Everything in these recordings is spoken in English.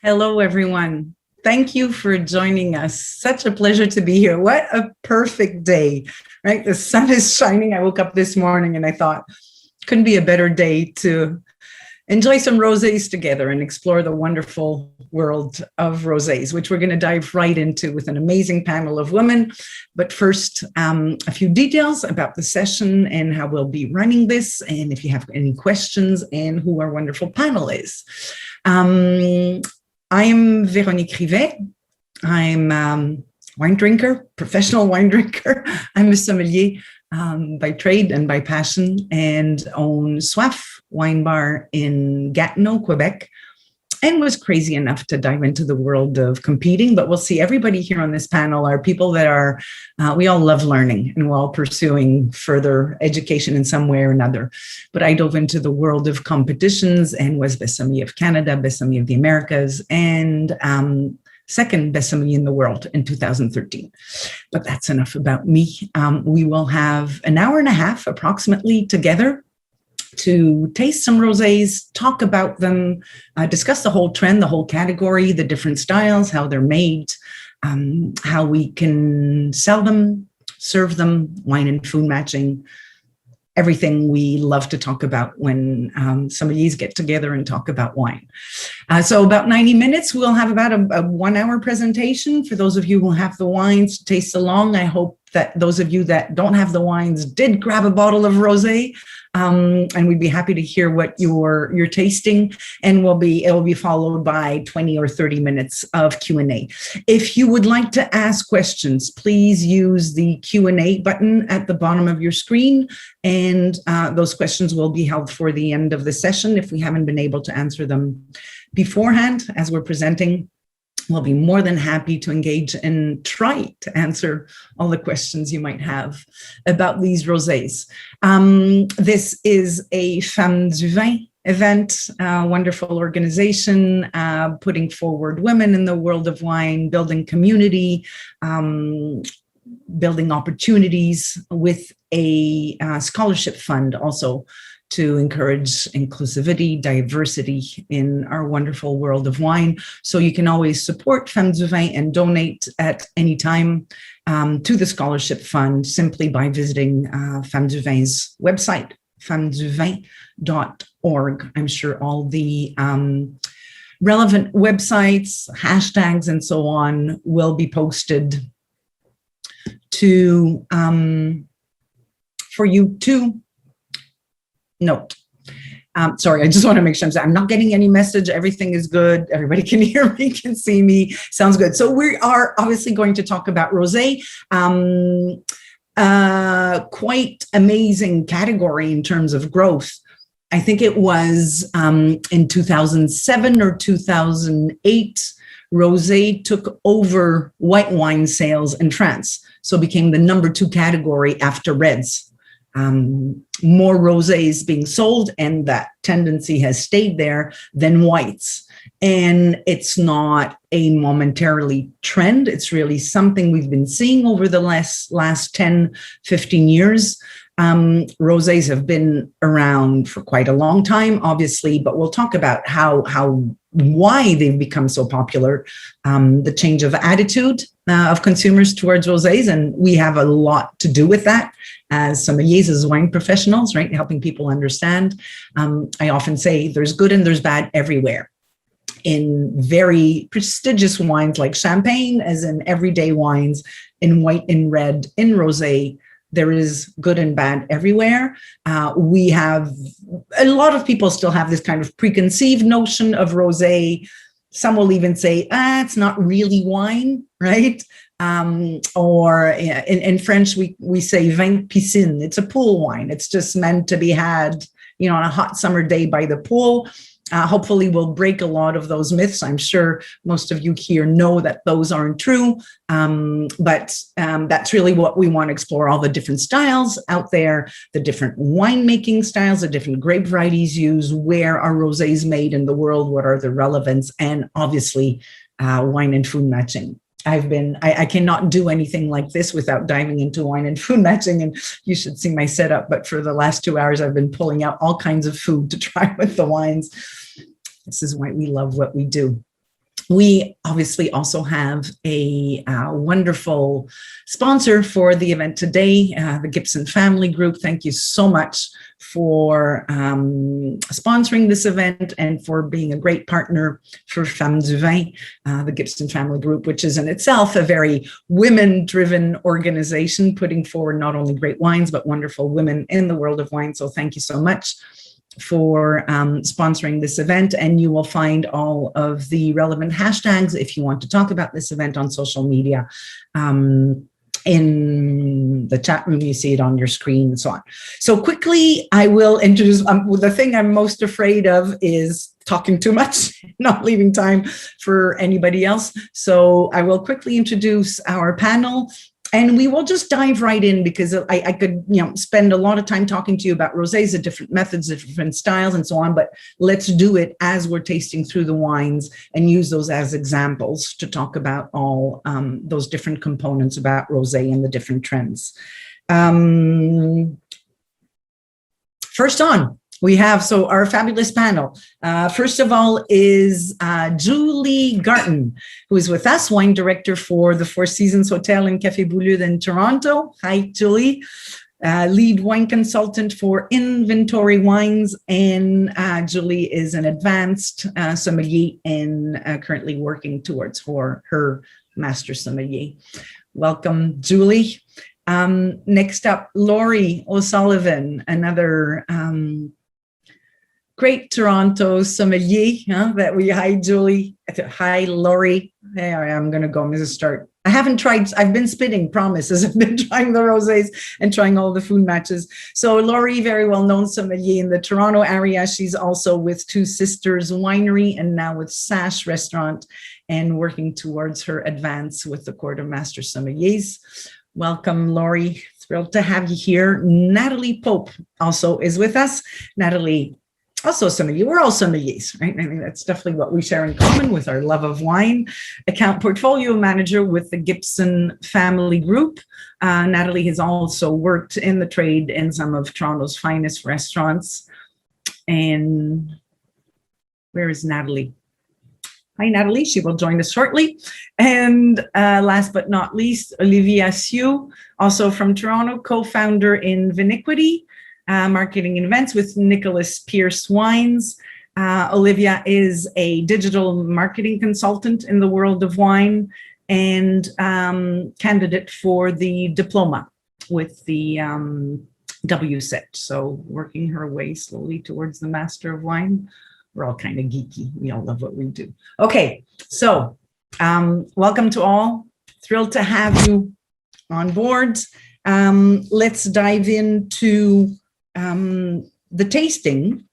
Hello, everyone. Thank you for joining us. Such a pleasure to be here. What a perfect day, right? The sun is shining. I woke up this morning and I thought, couldn't be a better day to enjoy some rosés together and explore the wonderful world of rosés, which we're going to dive right into with an amazing panel of women. But first, a few details about the session and how we'll be running this, and if you have any questions, and who our wonderful panel is. I'm Véronique Rivest. I'm wine drinker, professional wine drinker. I'm a sommelier by trade and by passion, and own Soif wine bar in Garton, Quebec, and was crazy enough to dive into the world of competing. But we'll see, everybody here on this panel are people that are, we all love learning and we're all pursuing further education in some way or another. But I dove into the world of competitions and was Best Sommelier of Canada, Best Sommelier of the Americas, and second best sommelier in the world in 2013. But that's enough about me. We will have an hour and a half approximately together to taste some rosés, talk about them, discuss the whole trend, the whole category, the different styles, how they're made, how we can sell them, serve them, wine and food matching, everything we love to talk about when sommeliers get together and talk about wine. So about 90 minutes, we'll have about a 1 hour presentation. For those of you who have the wines to taste along, I hope that those of you that don't have the wines did grab a bottle of rosé. And we'd be happy to hear what you're tasting, and it will be followed by 20 or 30 minutes of Q&A. If you would like to ask questions, please use the Q&A button at the bottom of your screen, and those questions will be held for the end of the session. If we haven't been able to answer them beforehand as we're presenting, we'll be more than happy to engage and try to answer all the questions you might have about these rosés. This is a Femmes du Vin event, a wonderful organization putting forward women in the world of wine, building community, building opportunities with a scholarship fund also to encourage inclusivity, diversity in our wonderful world of wine. So you can always support Femmes du Vin and donate at any time to the scholarship fund simply by visiting Femmes du Vin's website, femmesduvin.org. I'm sure all the relevant websites, hashtags, and so on will be posted to for you to note. Sorry, I just want to make sure I'm not getting any message. Everything is good. Everybody can hear me, can see me. Sounds good. So we are obviously going to talk about rosé. Quite amazing category in terms of growth. I think it was in 2007 or 2008, rosé took over white wine sales in France. So it became the #2 category after reds. More rosés being sold, and that tendency has stayed there, than whites. And it's not a momentarily trend. It's really something we've been seeing over the last 10, 15 years. Rosés have been around for quite a long time, obviously, but we'll talk about why they've become so popular, the change of attitude of consumers towards rosés, and we have a lot to do with that as sommeliers, as wine professionals, right? Helping people understand. I often say there's good and there's bad everywhere. In very prestigious wines like champagne, as in everyday wines, in white, in red, in rosé, there is good and bad everywhere. We have, a lot of people still have this kind of preconceived notion of rosé. Some will even say, it's not really wine, right? Or in French, we say vin piscine. It's a pool wine. It's just meant to be had, on a hot summer day by the pool. Hopefully we'll break a lot of those myths. I'm sure most of you here know that those aren't true, but that's really what we want to explore, all the different styles out there, the different winemaking styles, the different grape varieties used, where are rosés made in the world, what are the relevance, and obviously wine and food matching. I cannot do anything like this without diving into wine and food matching, and you should see my setup, but for the last 2 hours, I've been pulling out all kinds of food to try with the wines. This is why we love what we do. We obviously also have a wonderful sponsor for the event today, the Gibson Family Group. Thank you so much for sponsoring this event and for being a great partner for Femmes du Vin, the Gibson Family Group, which is in itself a very women-driven organization, putting forward not only great wines, but wonderful women in the world of wine. So thank you so much for sponsoring this event, and you will find all of the relevant hashtags if you want to talk about this event on social media. In the chat room, you see it on your screen and so on. So quickly, I will introduce, the thing I'm most afraid of is talking too much, not leaving time for anybody else. So I will quickly introduce our panel. And we will just dive right in, because I could, spend a lot of time talking to you about rosés, the different methods, the different styles and so on, but let's do it as we're tasting through the wines and use those as examples to talk about all those different components about rosé and the different trends. First on, we have, our fabulous panel. First of all is Julie Garton, who is with us, wine director for the Four Seasons Hotel and Café Boulud in Toronto. Hi, Julie. Lead wine consultant for Inventory Wines, and Julie is an advanced sommelier and currently working towards her master sommelier. Welcome, Julie. Next up, Lorie O'Sullivan, another great Toronto sommelier. Hi, Julie. Hi, Lorie. Hey, I'm going to go. I'm going to start. I've been spitting, promises. I've been trying the rosés and trying all the food matches. So Lorie, very well-known sommelier in the Toronto area. She's also with Two Sisters Winery and now with Sash restaurant, and working towards her advance with the Court of Master Sommeliers. Welcome, Lorie. Thrilled to have you here. Natalie Pope also is with us. Natalie, also sommelier. We're all sommeliers, right? I mean, that's definitely what we share in common with our love of wine. Account portfolio manager with the Gibson Family Group. Natalie has also worked in the trade in some of Toronto's finest restaurants. And where is Natalie? Hi, Natalie. She will join us shortly. And last but not least, Olivia Sioux, also from Toronto, co-founder in Viniquity, marketing and events with Nicholas Pierce Wines. Olivia is a digital marketing consultant in the world of wine and candidate for the diploma with the WSET. So working her way slowly towards the Master of Wine. We're all kind of geeky. We all love what we do. Okay, so welcome to all. Thrilled to have you on board. Let's dive into the tasting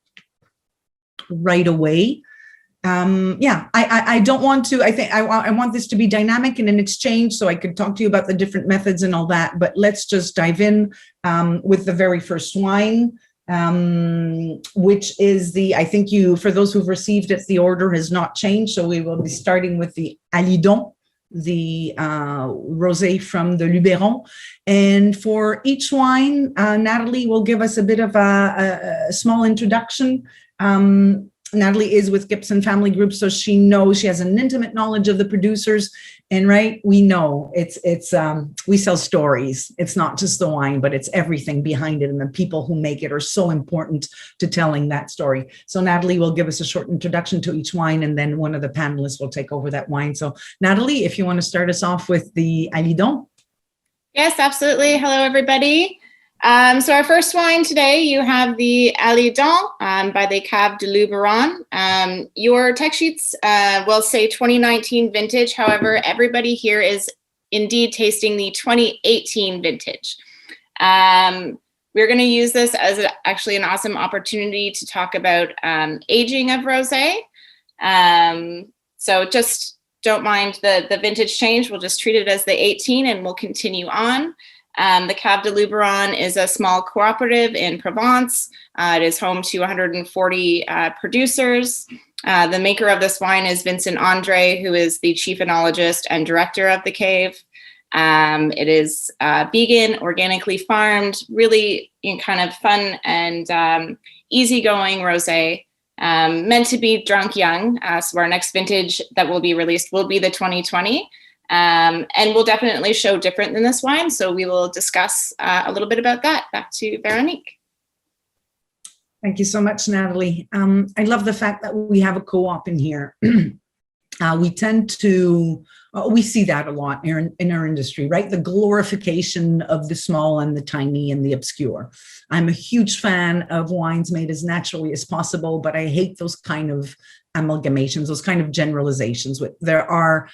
right away. I don't want to, I want this to be dynamic and an exchange, so I could talk to you about the different methods and all that, but let's just dive in with the very first wine, which is I think for those who've received it, the order has not changed, so we will be starting with the Alidon, the rosé from the Luberon. And for each wine, Natalie will give us a bit of a small introduction. Natalie is with Gibson Family Group, so she knows, she has an intimate knowledge of the producers. And right, we know we sell stories. It's not just the wine, but it's everything behind it. And the people who make it are so important to telling that story. So Natalie will give us a short introduction to each wine, and then one of the panelists will take over that wine. So Natalie, if you want to start us off with the Alidon. Yes, absolutely. Hello, everybody. So our first wine today, you have the Alidon by the Cave de Luberon. Your tech sheets will say 2019 vintage. However, everybody here is indeed tasting the 2018 vintage. We're going to use this as actually an awesome opportunity to talk about aging of rosé. So just don't mind the vintage change. We'll just treat it as the 18 and we'll continue on. The Cave de Luberon is a small cooperative in Provence. It is home to 140 producers. The maker of this wine is Vincent Andre, who is the chief enologist and director of the cave. It is vegan, organically farmed, really kind of fun and easygoing rosé. meant to be drunk young. So our next vintage that will be released will be the 2020. And will definitely show different than this wine. So we will discuss a little bit about that. Back to Véronique. Thank you so much, Natalie. I love the fact that we have a co-op in here. We tend to, we see that a lot in our industry, right? The glorification of the small and the tiny and the obscure. I'm a huge fan of wines made as naturally as possible, but I hate those kind of amalgamations, those kind of generalizations. There are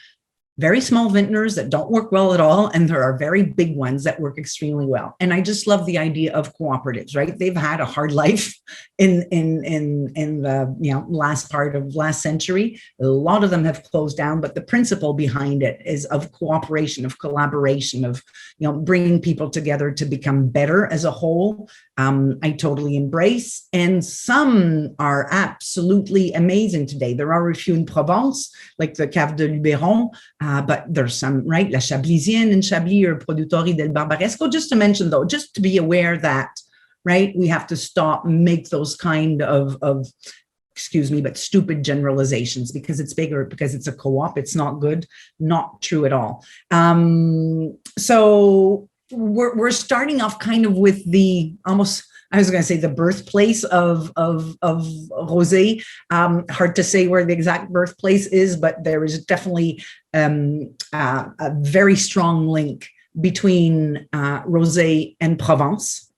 very small vintners that don't work well at all, and there are very big ones that work extremely well. And I just love the idea of cooperatives, right? They've had a hard life in the last part of last century. A lot of them have closed down, but the principle behind it is of cooperation, of collaboration, of bringing people together to become better as a whole. I totally embrace, and some are absolutely amazing today. There are a few in Provence, like the Cave de Luberon, but there's some, right? La Chablisienne in Chablis or Produttori del Barbaresco, just to mention though, just to be aware that, right, we have to stop, make those kind of excuse me, but stupid generalizations because it's bigger, because it's a co-op. It's not good, not true at all. So we're starting off kind of with the almost, I was going to say the birthplace of Rosé. Hard to say where the exact birthplace is, but there is definitely a very strong link between Rosé and Provence.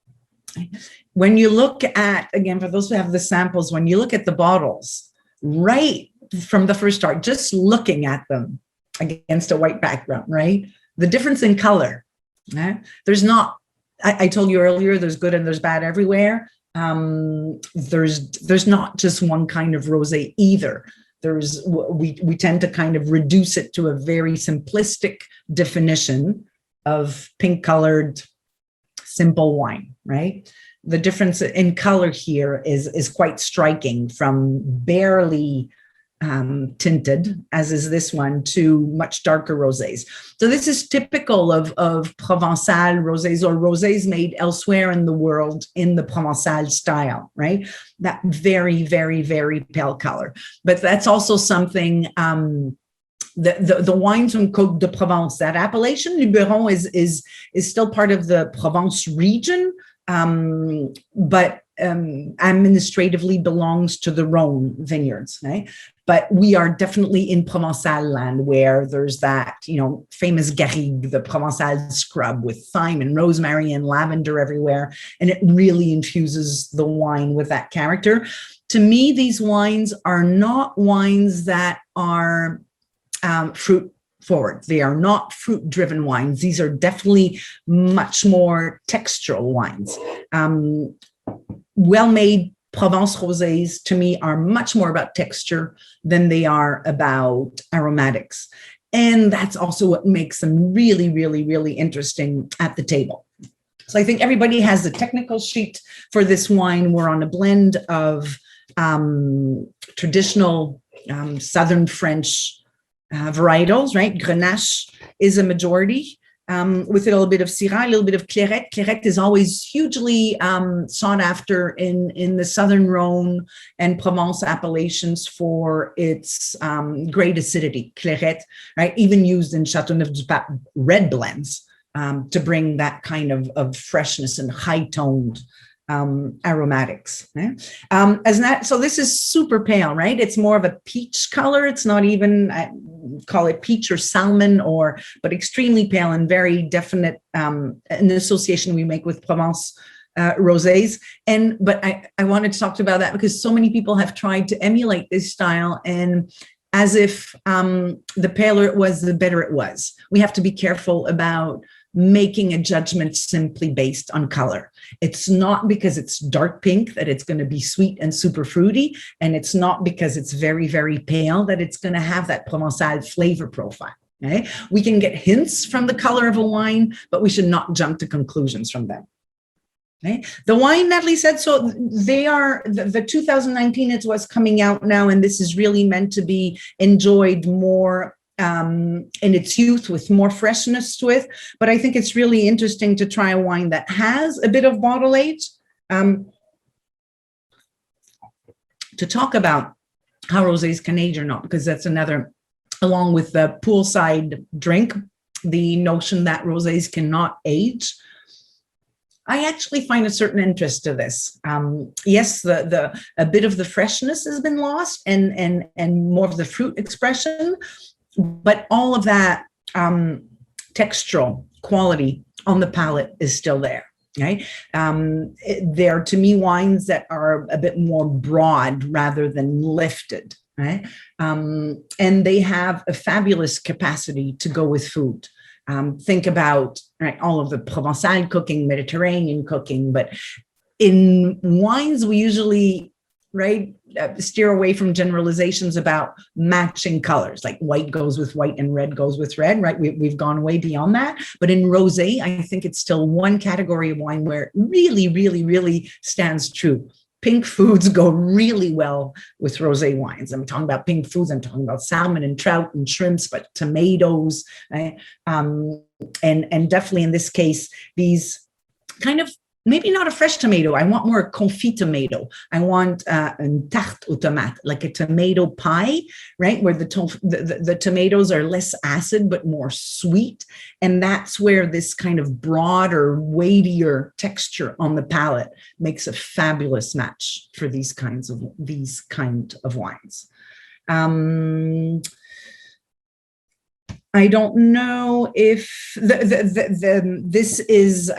When you look at, again, for those who have the samples, when you look at the bottles, right from the first start, just looking at them against a white background, right? The difference in color. There's not, I told you earlier, there's good and there's bad everywhere. There's not just one kind of rosé either. We tend to kind of reduce it to a very simplistic definition of pink colored, simple wine, right? The difference in color here is quite striking, from barely tinted, as is this one, to much darker rosés. So this is typical of Provençal rosés, or rosés made elsewhere in the world in the Provençal style, right? That very, very, very pale color. But that's also something, the wines on Côte de Provence, that appellation, Luberon, is still part of the Provence region, but administratively belongs to the Rhone vineyards, right? But we are definitely in Provençal land, where there's that, famous garrigue, the Provençal scrub with thyme and rosemary and lavender everywhere. And it really infuses the wine with that character. To me, these wines are not wines that are fruit forward. They are not fruit driven wines. These are definitely much more textural wines. Well-made Provence rosés, to me, are much more about texture than they are about aromatics. And that's also what makes them really, really, really interesting at the table. So I think everybody has the technical sheet for this wine. We're on a blend of traditional Southern French varietals, right? Grenache is a majority. With a little bit of Syrah, a little bit of Clairette. Clairette is always hugely sought after in the Southern Rhone and Provence appellations for its great acidity. Clairette, right? Even used in Châteauneuf-du-Pape red blends to bring that kind of freshness and high-toned aromatics. So this is super pale, right? It's more of a peach color. It's not even, call it peach or salmon, but extremely pale and very definite, an association we make with Provence rosés. But I wanted to talk about that because so many people have tried to emulate this style, and as if the paler it was, the better it was. We have to be careful about making a judgment simply based on color. It's not because it's dark pink that it's going to be sweet and super fruity, and it's not because it's very, very pale that it's going to have that Provençal flavor profile. Okay? We can get hints from the color of a wine, but we should not jump to conclusions from them. Okay? The wine, Natalie said, so they are, the 2019 is what's coming out now, and this is really meant to be enjoyed more in its youth, with more freshness to it. But I think it's really interesting to try a wine that has a bit of bottle age. to talk about how rosés can age or not, because that's another, along with the poolside drink, the notion that rosés cannot age. I actually find a certain interest to this. Yes, a bit of the freshness has been lost and more of the fruit expression, but all of that textural quality on the palate is still there. Right? They're, to me, wines that are a bit more broad rather than lifted. Right? And they have a fabulous capacity to go with food. Think about, right, all of the Provençal cooking, Mediterranean cooking, but in wines, we usually, right, steer away from generalizations about matching colors, like white goes with white and red goes with red, right? We've gone way beyond that. But in rosé, I think it's still one category of wine where it really, really, really stands true. Pink foods go really well with rosé wines. I'm talking about pink foods. I'm talking about salmon and trout and shrimps, but tomatoes, right? And definitely in this case, these kind of, maybe not a fresh tomato. I want more a confit tomato. I want a tarte aux tomates, like a tomato pie, right? Where the tomatoes are less acid, but more sweet. And that's where this kind of broader, weightier texture on the palate makes a fabulous match for these kind of wines. I don't know if this is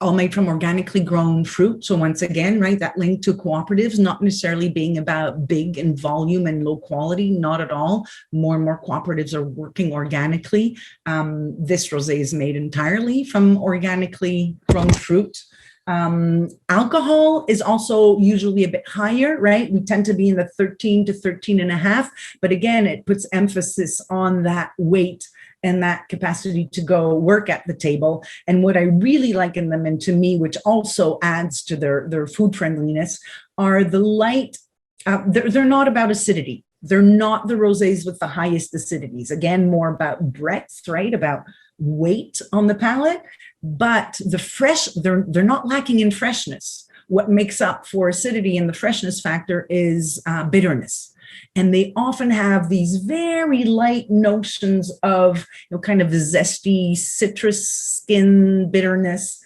all made from organically grown fruit. So once again, right, that link to cooperatives, not necessarily being about big in volume and low quality, not at all. More and more cooperatives are working organically. This rosé is made entirely from organically grown fruit. Alcohol is also usually a bit higher, right? We tend to be in the 13 to 13.5, but again, it puts emphasis on that weight and that capacity to go work at the table. And what I really like in them, and to me, which also adds to their food friendliness, are the light, they're not about acidity. They're not the rosés with the highest acidities. Again, more about breadth, right? About weight on the palate, but the fresh, they're not lacking in freshness. What makes up for acidity and the freshness factor is bitterness. And they often have these very light notions of, kind of zesty citrus skin bitterness,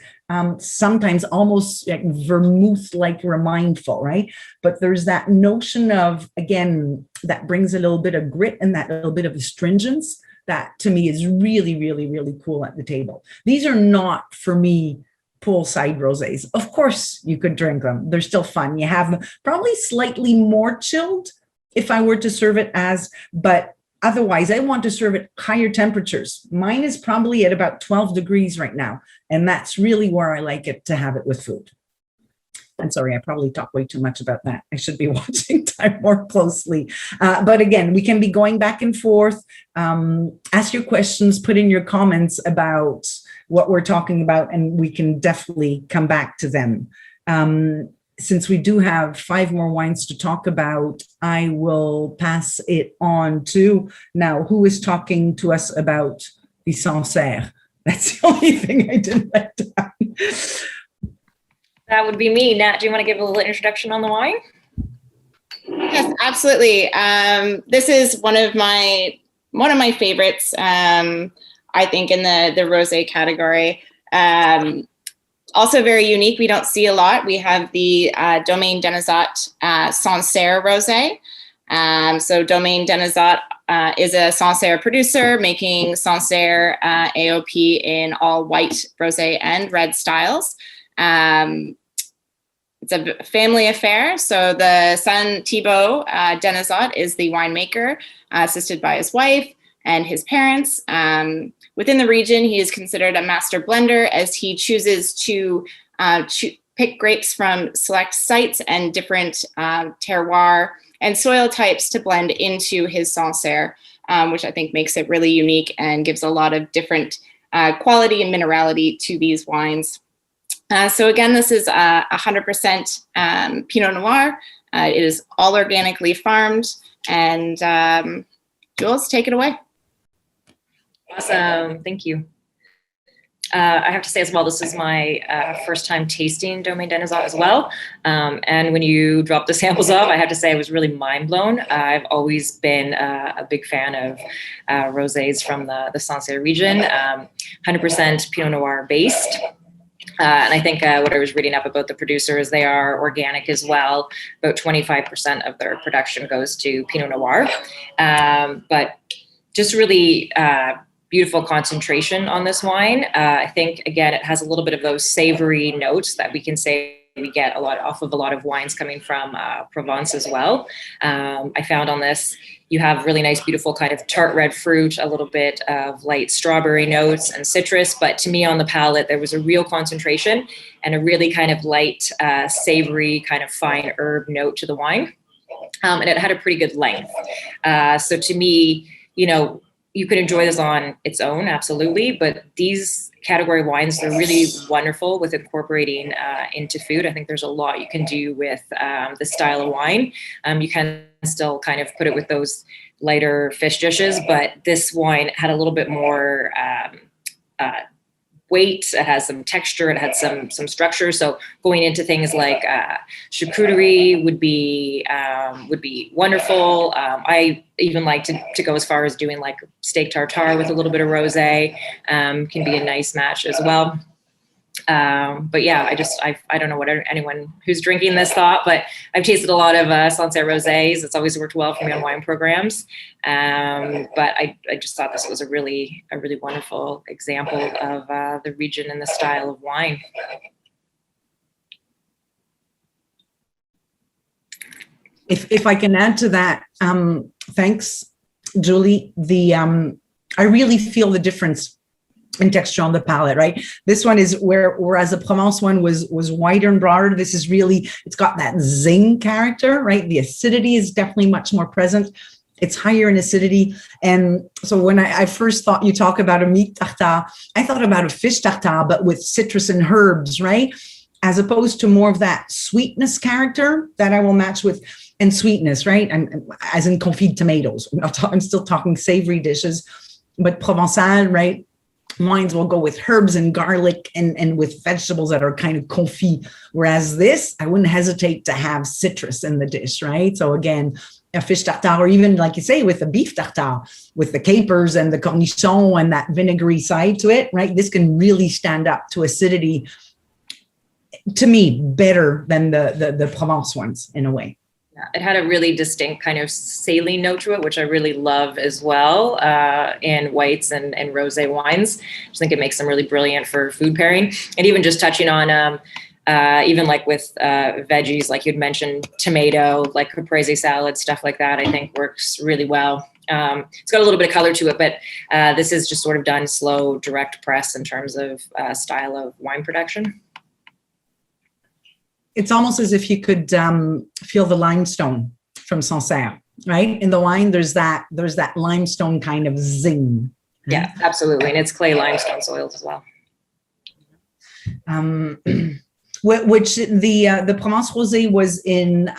sometimes almost like vermouth-like remindful, right? But there's that notion of, again, that brings a little bit of grit and that little bit of astringence that to me is really, really, really cool at the table. These are not, for me, poolside rosés. Of course, you could drink them. They're still fun. You have them probably slightly more chilled if I were to serve it as, but otherwise I want to serve at higher temperatures. Mine is probably at about 12 degrees right now. And that's really where I like it to have it with food. I'm sorry, I probably talk way too much about that. I should be watching time more closely. But again, we can be going back and forth. Ask your questions, put in your comments about what we're talking about, and we can definitely come back to them. Since we do have 5 more wines to talk about, I will pass it on to, now, who is talking to us about the Sancerre? That's the only thing I didn't write down. That would be me. Nat, do you want to give a little introduction on the wine? Yes, absolutely. This is one of my favorites, I think, in the rosé category. Also very unique. We don't see a lot. We have the Domaine Denisot Sancerre Rosé. So Domaine Denisot is a Sancerre producer making Sancerre AOP in all white, rosé, and red styles. It's a family affair. So the son, Thibaut Denisot, is the winemaker, assisted by his wife and his parents. Within the region, he is considered a master blender as he chooses to pick grapes from select sites and different terroir and soil types to blend into his Sancerre, which I think makes it really unique and gives a lot of different quality and minerality to these wines. So again, this is 100% Pinot Noir. It is all organically farmed. And Jules, take it away. Awesome. Thank you. I have to say as well, this is my first time tasting Domaine Denisot as well. And when you drop the samples off, I have to say I was really mind blown. I've always been a big fan of rosés from the Sancerre region, 100% Pinot Noir based. And I think what I was reading up about the producers, they are organic as well. About 25% of their production goes to Pinot Noir. But just really beautiful concentration on this wine. I think, again, it has a little bit of those savory notes that we can say we get a lot off of a lot of wines coming from Provence as well. I found on this, you have really nice, beautiful kind of tart red fruit, a little bit of light strawberry notes and citrus. But to me on the palate, there was a real concentration and a really kind of light, savory, kind of fine herb note to the wine. And it had a pretty good length. So to me, you know, you could enjoy this on its own, absolutely. But these category wines, they're really wonderful with incorporating into food. I think there's a lot you can do with this style of wine. You can still kind of put it with those lighter fish dishes, but this wine had a little bit more weight. It has some texture. It had some structure. So going into things like charcuterie would be wonderful. I even like to go as far as doing like steak tartare with a little bit of rosé. Can be a nice match as well. But yeah, I don't know what anyone who's drinking this thought, but I've tasted a lot of Sancerre rosés. It's always worked well for me on wine programs. But I just thought this was a really wonderful example of the region and the style of wine. If I can add to that, thanks, Julie. I really feel the difference in texture on the palate, right? This one is whereas the Provence one was wider and broader. This is really, it's got that zing character, right? The acidity is definitely much more present. It's higher in acidity. And so when I first thought you talk about a meat tartare, I thought about a fish tartare, but with citrus and herbs, right? As opposed to more of that sweetness character that I will match with, and sweetness, right? And as in confit tomatoes. I'm still talking savory dishes, but Provençal, right? Wines will go with herbs and garlic and with vegetables that are kind of confit. Whereas this, I wouldn't hesitate to have citrus in the dish, right? So again, a fish tartare, or even like you say, with a beef tartare, with the capers and the cornichon and that vinegary side to it, right? This can really stand up to acidity, to me, better than the Provence ones in a way. Yeah, it had a really distinct kind of saline note to it, which I really love as well in whites and rosé wines. I just think it makes them really brilliant for food pairing. And even just touching on, even like with veggies, like you'd mentioned, tomato, like caprese salad, stuff like that, I think works really well. It's got a little bit of color to it, but this is just sort of done slow, direct press in terms of style of wine production. It's almost as if you could feel the limestone from Sancerre, right? In the wine, there's that limestone kind of zing. Yeah, absolutely. And it's clay limestone soils as well. Which the Provence Rosé was in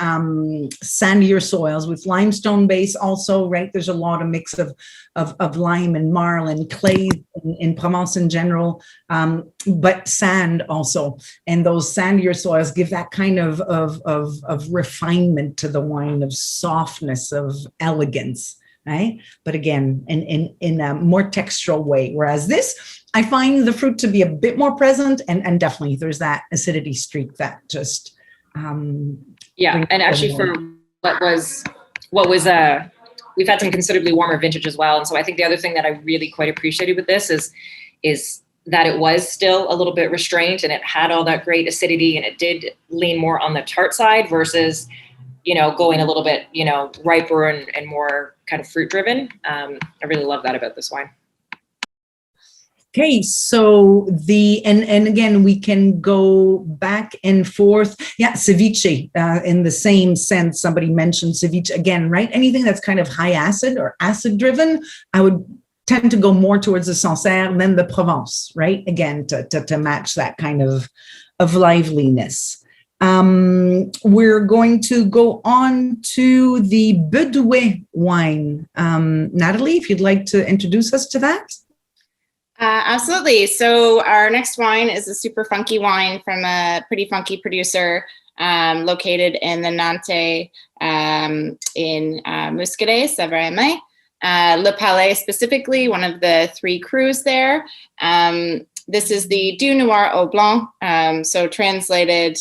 sandier soils with limestone base also, right? There's a lot of mix of lime and marl and clay in Provence in general, but sand also. And those sandier soils give that kind of refinement to the wine, of softness, of elegance, right? But again, in a more textural way. Whereas this, I find the fruit to be a bit more present, and definitely there's that acidity streak that just yeah. And actually, for what was we've had some considerably warmer vintage as well, and so I think the other thing that I really quite appreciated with this is that it was still a little bit restrained, and it had all that great acidity, and it did lean more on the tart side versus, you know, going a little bit, you know, riper and more kind of fruit driven. I really love that about this wine. Okay, so and again, we can go back and forth. Yeah, ceviche, in the same sense, somebody mentioned ceviche again, right? Anything that's kind of high acid or acid driven, I would tend to go more towards the Sancerre than the Provence, right? Again, to match that kind of liveliness. We're going to go on to the Bedouin wine. Natalie, if you'd like to introduce us to that. Absolutely. So our next wine is a super funky wine from a pretty funky producer located in the Nantes in Muscadet, Sèvres. Le Palais specifically, one of the 3 crus there. This is the Du Noir au Blanc, so translated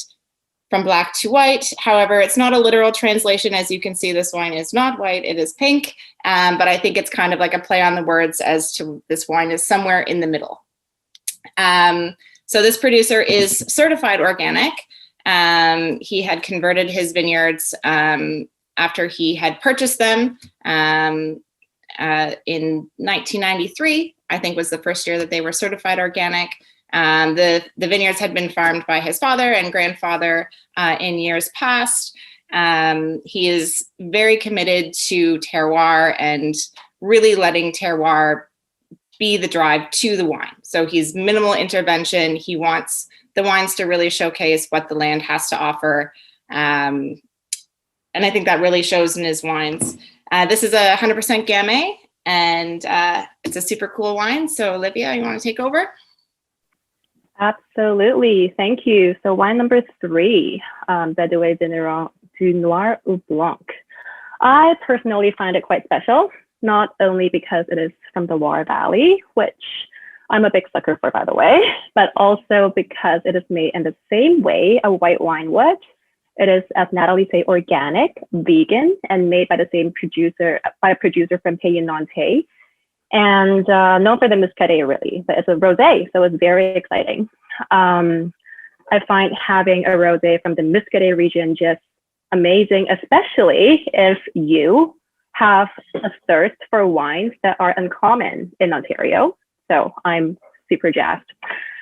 from black to white. However, it's not a literal translation. As you can see, this wine is not white, it is pink. But I think it's kind of like a play on the words as to this wine is somewhere in the middle. So this producer is certified organic. He had converted his vineyards after he had purchased them in 1993, I think was the first year that they were certified organic. The vineyards had been farmed by his father and grandfather in years past. He is very committed to terroir and really letting terroir be the drive to the wine. So he's minimal intervention. He wants the wines to really showcase what the land has to offer. And I think that really shows in his wines. This is a 100% Gamay, and it's a super cool wine. So Olivia, you want to take over? Absolutely, thank you. So wine number 3, Bedouin du Noir au Blanc. I personally find it quite special, not only because it is from the Loire Valley, which I'm a big sucker for, by the way, but also because it is made in the same way a white wine would. It is, as Natalie said, organic, vegan, and made by the same producer, by a producer from Pays Nantais, and known for the Muscadet, really. But it's a rosé, so it's very exciting. I find having a rosé from the Muscadet region just amazing, especially if you have a thirst for wines that are uncommon in Ontario. So I'm super jazzed.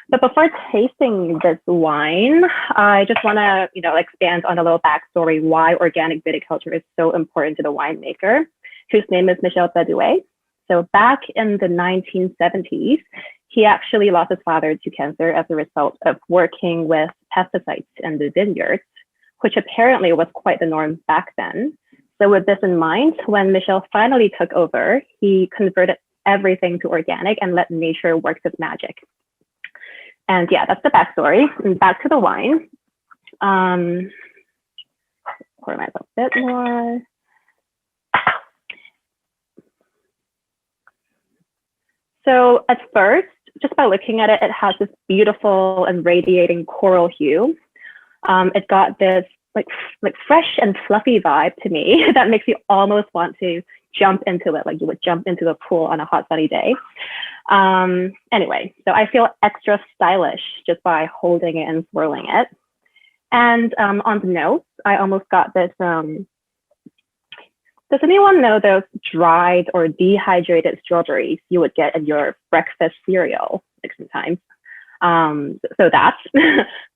But before tasting this wine, I just want to, expand on a little backstory why organic viticulture is so important to the winemaker, whose name is Michel Bedouin. So back in the 1970s, he actually lost his father to cancer as a result of working with pesticides in the vineyards, which apparently was quite the norm back then. So with this in mind, when Michel finally took over, he converted everything to organic and let nature work its magic. And yeah, that's the backstory. And back to the wine. Pour myself a bit more. So at first, just by looking at it, it has this beautiful and radiating coral hue. It got this like fresh and fluffy vibe to me that makes you almost want to jump into it, like you would jump into a pool on a hot sunny day. Anyway, so I feel extra stylish just by holding it and swirling it. And on the nose, I almost got this, does anyone know those dried or dehydrated strawberries you would get in your breakfast cereal like sometimes? So that's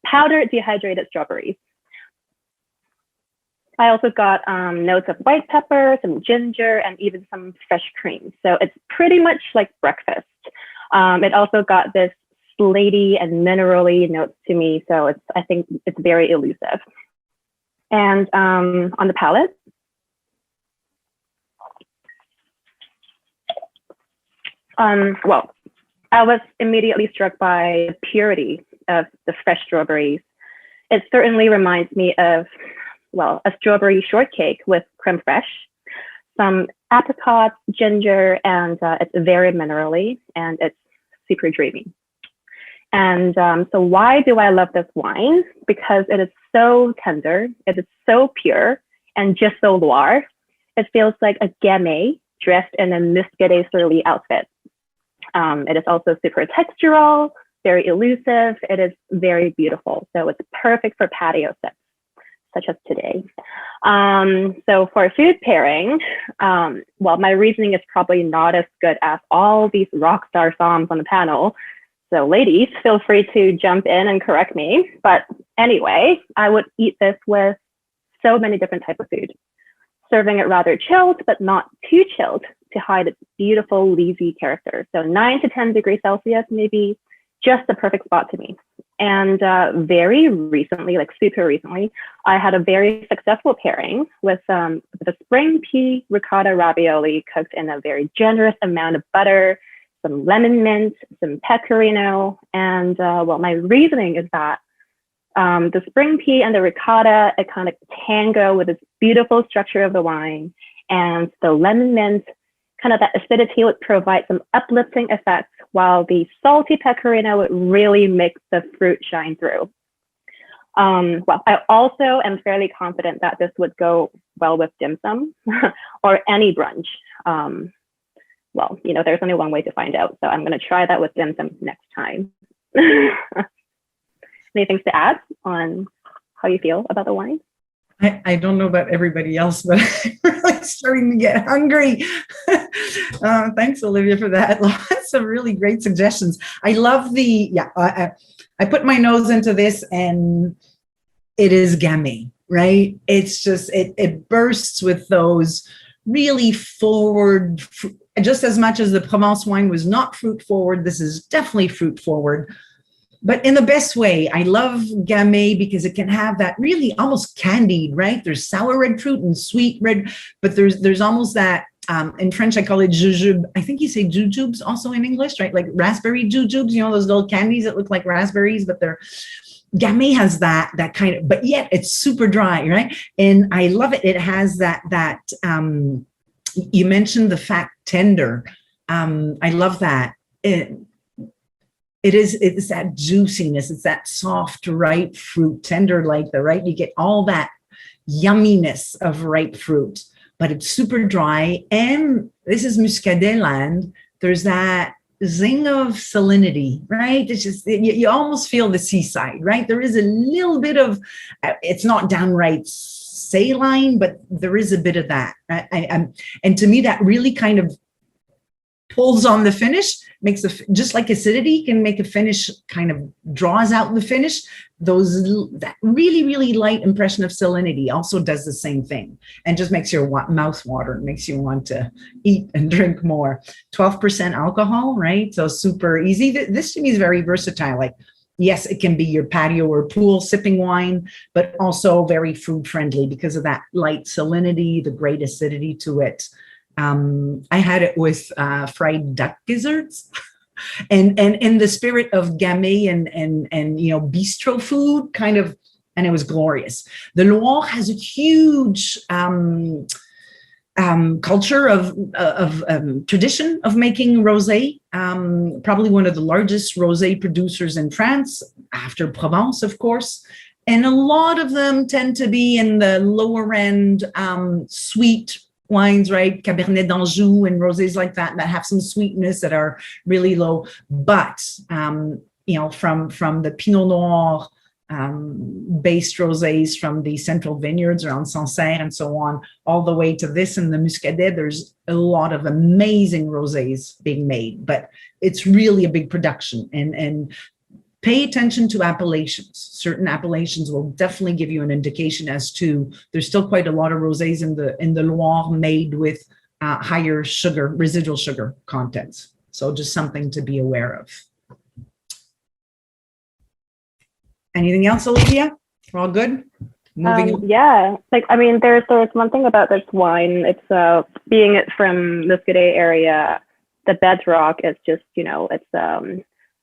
powdered dehydrated strawberries. I also got notes of white pepper, some ginger, and even some fresh cream. So it's pretty much like breakfast. It also got this slaty and mineral-y notes to me. So I think it's very elusive. And on the palate, well, I was immediately struck by the purity of the fresh strawberries. It certainly reminds me of, well, a strawberry shortcake with creme fraiche, some apricots, ginger, and it's very mineral-y and it's super dreamy. And so why do I love this wine? Because it is so tender, it is so pure, and just so Loire. It feels like a Gamay dressed in a Muscadet Surly outfit. It is also super textural, very elusive. It is very beautiful. So it's perfect for patio sets, such as today. So for a food pairing, well, my reasoning is probably not as good as all these rock star somms on the panel. So ladies, feel free to jump in and correct me. But anyway, I would eat this with so many different types of food, serving it rather chilled, but not too chilled to hide its beautiful leafy character. So 9 to 10 degrees Celsius, maybe just the perfect spot to me. And very recently, like super recently, I had a very successful pairing with the spring pea ricotta ravioli cooked in a very generous amount of butter, some lemon mint, some pecorino, and well, my reasoning is that the spring pea and the ricotta, it kind of tango with this beautiful structure of the wine, and the lemon mint, kind of that acidity would provide some uplifting effects, while the salty pecorino would really make the fruit shine through. Well, I also am fairly confident that this would go well with dim sum or any brunch. Well, you know, there's only one way to find out. So I'm going to try that with dim sum next time. Anything to add on how you feel about the wine? I don't know about everybody else, but I'm really starting to get hungry. Thanks, Olivia, for that. Lots of really great suggestions. I love I put my nose into this, and it is Gamay, right? It's just, it bursts with those really forward, just as much as the Provence wine was not fruit forward, this is definitely fruit forward, but in the best way. I love Gamay because it can have that really almost candied, right? There's sour red fruit and sweet red, but there's almost that, in French, I call it jujube. I think you say jujubes also in English, right? Like raspberry jujubes, you know, those little candies that look like raspberries, but they're, Gamay has that kind of, but yet it's super dry, right? And I love it. It has that you mentioned the fat tender. I love that. It's that juiciness. It's that soft, ripe fruit, tender like the right. You get all that yumminess of ripe fruit, but it's super dry. And this is Muscadet land. There's that zing of salinity, right? It's just, you almost feel the seaside, right? There is a little bit of, it's not downright saline, but there is a bit of that. And to me, that really kind of pulls on the finish, makes just like acidity can make a finish, kind of draws out the finish. That really, really light impression of salinity also does the same thing, and just makes your mouth water. It makes you want to eat and drink more. 12% alcohol, right? So super easy. This to me is very versatile. Like, yes, it can be your patio or pool sipping wine, but also very food friendly because of that light salinity, the great acidity to it. I had it with fried duck gizzards, and in the spirit of Gamay and you know, bistro food kind of, and it was glorious. The Loire has a huge culture of tradition of making rosé. Probably one of the largest rosé producers in France, after Provence, of course. And a lot of them tend to be in the lower end, sweet wines, right? Cabernet d'Anjou and rosés like that have some sweetness, that are really low. But, you know, from the Pinot Noir based rosés from the central vineyards around Sancerre and so on, all the way to this and the Muscadet, there's a lot of amazing rosés being made, but it's really a big production. And pay attention to appellations. Certain appellations will definitely give you an indication as to, there's still quite a lot of rosés in the Loire made with higher sugar, residual sugar contents. So just something to be aware of. Anything else, Olivia? We're all good? Moving. Yeah, like, I mean, there's one thing about this wine. It's being it from the Muscadet area, the bedrock is just, you know, it's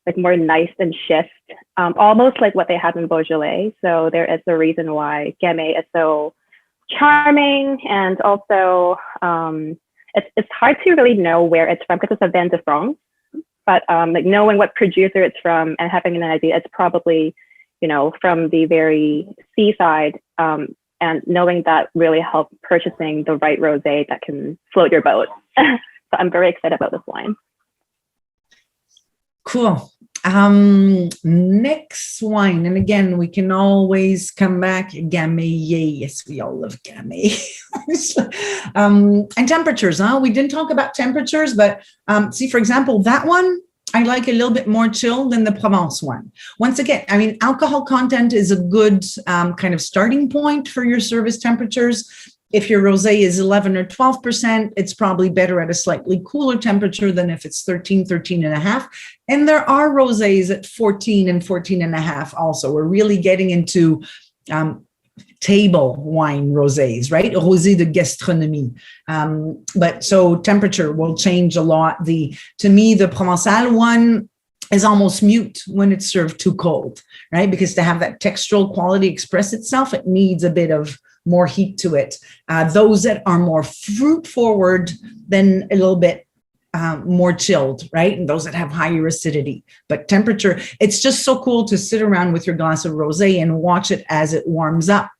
like more nice and shift, almost like what they have in Beaujolais. So there is a reason why Gamay is so charming, and also it's hard to really know where it's from because it's a vin de France, but like knowing what producer it's from and having an idea, it's probably, you know, from the very seaside, and knowing that really helps purchasing the right rosé that can float your boat. So I'm very excited about this wine. Cool. Next wine, and again, we can always come back. Gamay, yes, we all love Gamay. And temperatures, huh? We didn't talk about temperatures, but see, for example, that one, I like a little bit more chill than the Provence one. Once again, I mean, alcohol content is a good kind of starting point for your service temperatures. If your rosé is 11 or 12%, it's probably better at a slightly cooler temperature than if it's 13, 13 and a half. And there are rosés at 14 and 14 and a half also. We're really getting into table wine rosés, right? Rosé de gastronomie. But so temperature will change a lot. To me, the Provençal one is almost mute when it's served too cold, right? Because to have that textural quality express itself, it needs a bit of more heat to it. Those that are more fruit forward, then a little bit more chilled, right? And those that have higher acidity. But temperature, it's just so cool to sit around with your glass of rosé and watch it as it warms up,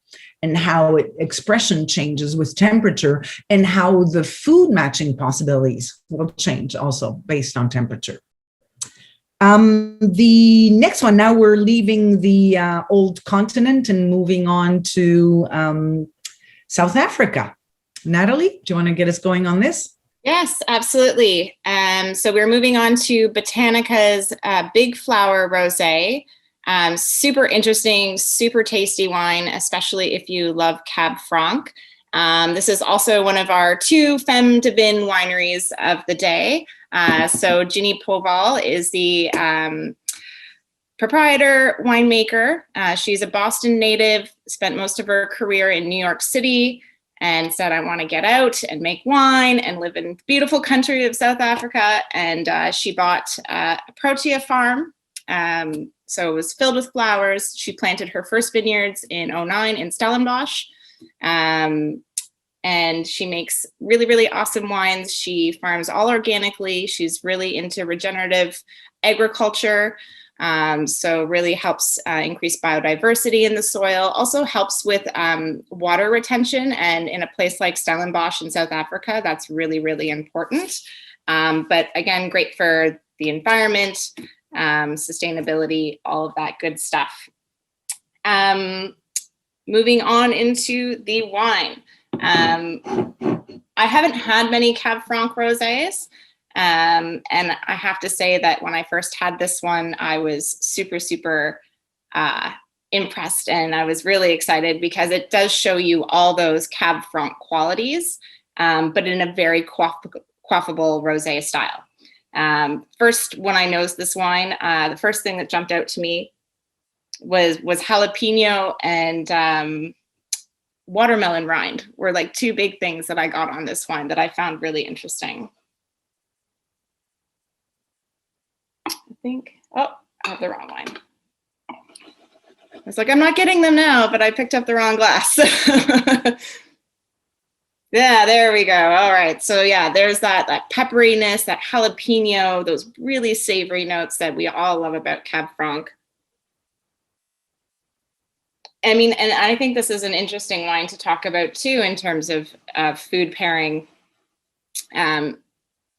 and how expression changes with temperature, and how the food matching possibilities will change also based on temperature. The next one, now we're leaving the old continent and moving on to South Africa. Natalie, do you want to get us going on this? Yes, absolutely. So we're moving on to Botanica's Big Flower Rosé. Super interesting, super tasty wine, especially if you love Cab Franc. This is also one of our 2 Femme de Vin wineries of the day. So Ginny Poval is the proprietor, winemaker. She's a Boston native, spent most of her career in New York City, and said, I want to get out and make wine and live in the beautiful country of South Africa. And she bought a Protea farm. So it was filled with flowers. She planted her first vineyards in 2009 in Stellenbosch. And she makes really, really awesome wines. She farms all organically. She's really into regenerative agriculture. So really helps increase biodiversity in the soil, also helps with water retention. And in a place like Stellenbosch in South Africa, that's really, really important. But again, great for the environment, sustainability, all of that good stuff. Moving on into the wine. I haven't had many Cab Franc rosés. And I have to say that when I first had this one, I was super, super impressed, and I was really excited because it does show you all those Cab Franc qualities, but in a very quaffable rosé style. First, when I nosed this wine, the first thing that jumped out to me was jalapeno and watermelon rind were like 2 big things that I got on this wine that I found really interesting. I have the wrong wine. It's like, I'm not getting them now, but I picked up the wrong glass. Yeah, there we go. All right. So yeah, there's that pepperiness, that jalapeno, those really savory notes that we all love about Cab Franc. I mean, and I think this is an interesting wine to talk about too, in terms of food pairing,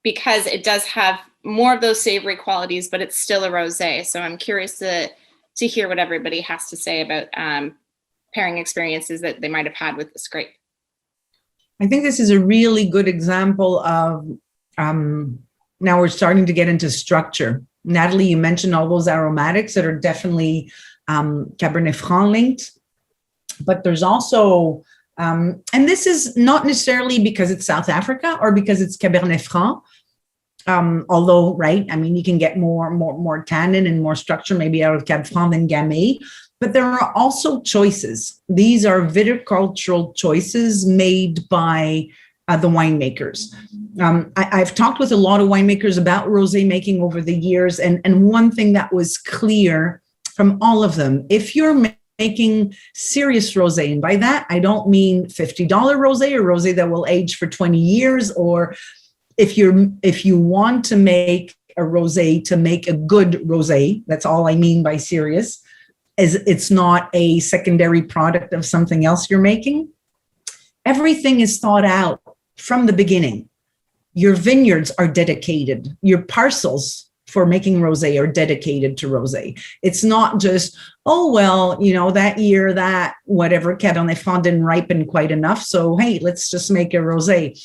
because it does have more of those savory qualities, but it's still a rosé. So I'm curious to hear what everybody has to say about pairing experiences that they might have had with this grape. I think this is a really good example of, now we're starting to get into structure. Natalie, you mentioned all those aromatics that are definitely Cabernet Franc linked, but there's also, and this is not necessarily because it's South Africa or because it's Cabernet Franc, although, right, I mean, you can get more tannin and more structure maybe out of Cab Franc than Gamay, but there are also choices. These are viticultural choices made by the winemakers. I've talked with a lot of winemakers about rosé making over the years, and one thing that was clear from all of them, if you're making serious rosé, and by that I don't mean $50 rosé or rosé that will age for 20 years, or if you want to make a rosé to make a good rosé, that's all I mean by serious, is it's not a secondary product of something else you're making. Everything is thought out from the beginning. Your vineyards are dedicated. Your parcels for making rosé are dedicated to rosé. It's not just, oh, well, you know, that year that whatever Cabernet Franc didn't ripen quite enough, so hey, let's just make a rosé.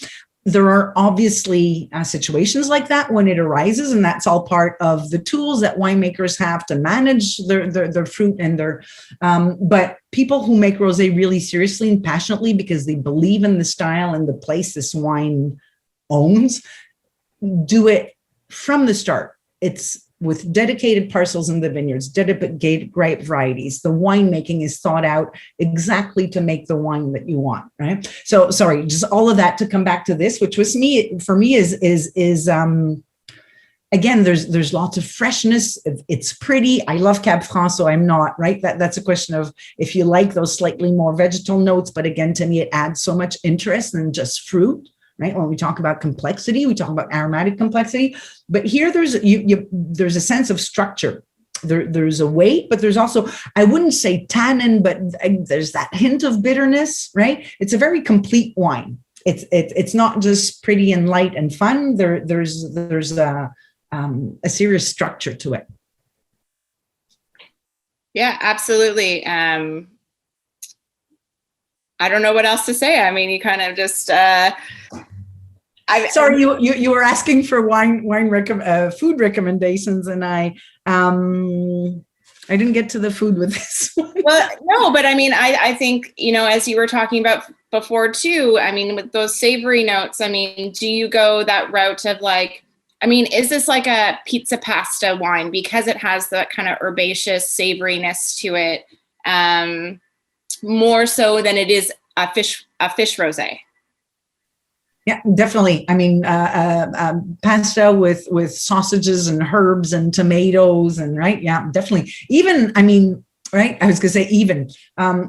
There are obviously situations like that when it arises, and that's all part of the tools that winemakers have to manage their fruit and their, but people who make rosé really seriously and passionately because they believe in the style and the place this wine owns, do it from the start. It's with dedicated parcels in the vineyards, dedicated grape varieties. The winemaking is thought out exactly to make the wine that you want, right? So sorry, just all of that to come back to this, which was for me is again, there's lots of freshness. It's pretty. I love Cab Franc, so I'm not, right? That's a question of if you like those slightly more vegetal notes, but again, to me, it adds so much interest than just fruit. Right? When we talk about complexity, we talk about aromatic complexity, but here there's a sense of structure. There's a weight, but there's also, I wouldn't say tannin, but there's that hint of bitterness, right? It's a very complete wine. It's not just pretty and light and fun. There's a serious structure to it. Yeah, absolutely. I don't know what else to say. I mean, you kind of just. Sorry, you were asking for food recommendations, and I didn't get to the food with this one. Well, no, but I mean, I think, as you were talking about before too, I mean, with those savory notes, I mean, do you go that route of like, I mean, is this like a pizza pasta wine because it has that kind of herbaceous savoriness to it, more so than it is a fish rosé? Yeah, definitely. I mean, pasta with sausages and herbs and tomatoes and right. Yeah, definitely. Even, I mean, right. I was going to say even,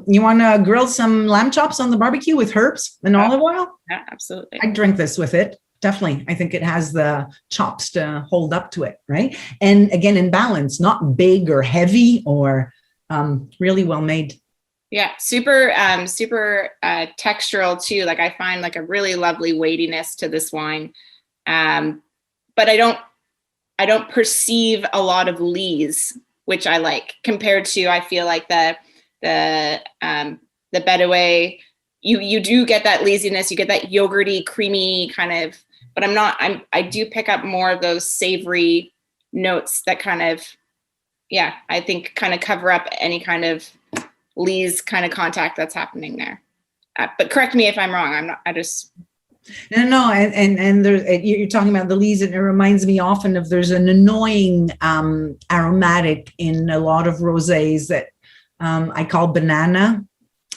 you want to grill some lamb chops on the barbecue with herbs and olive oil? Yeah, absolutely. I'd drink this with it. Definitely. I think it has the chops to hold up to it. Right. And again, in balance, not big or heavy or really well made. Yeah, super textural too. Like I find like a really lovely weightiness to this wine, but I don't perceive a lot of lees, which I like compared to. I feel like the Bedouin, you do get that leesiness, you get that yogurty, creamy kind of. But I do pick up more of those savory notes that kind of, yeah, I think kind of cover up any kind of Lee's kind of contact that's happening there. But correct me if I'm wrong. I'm not, I just. No. And there's, you're talking about the lees, and it reminds me often of, there's an annoying aromatic in a lot of rosés that I call banana.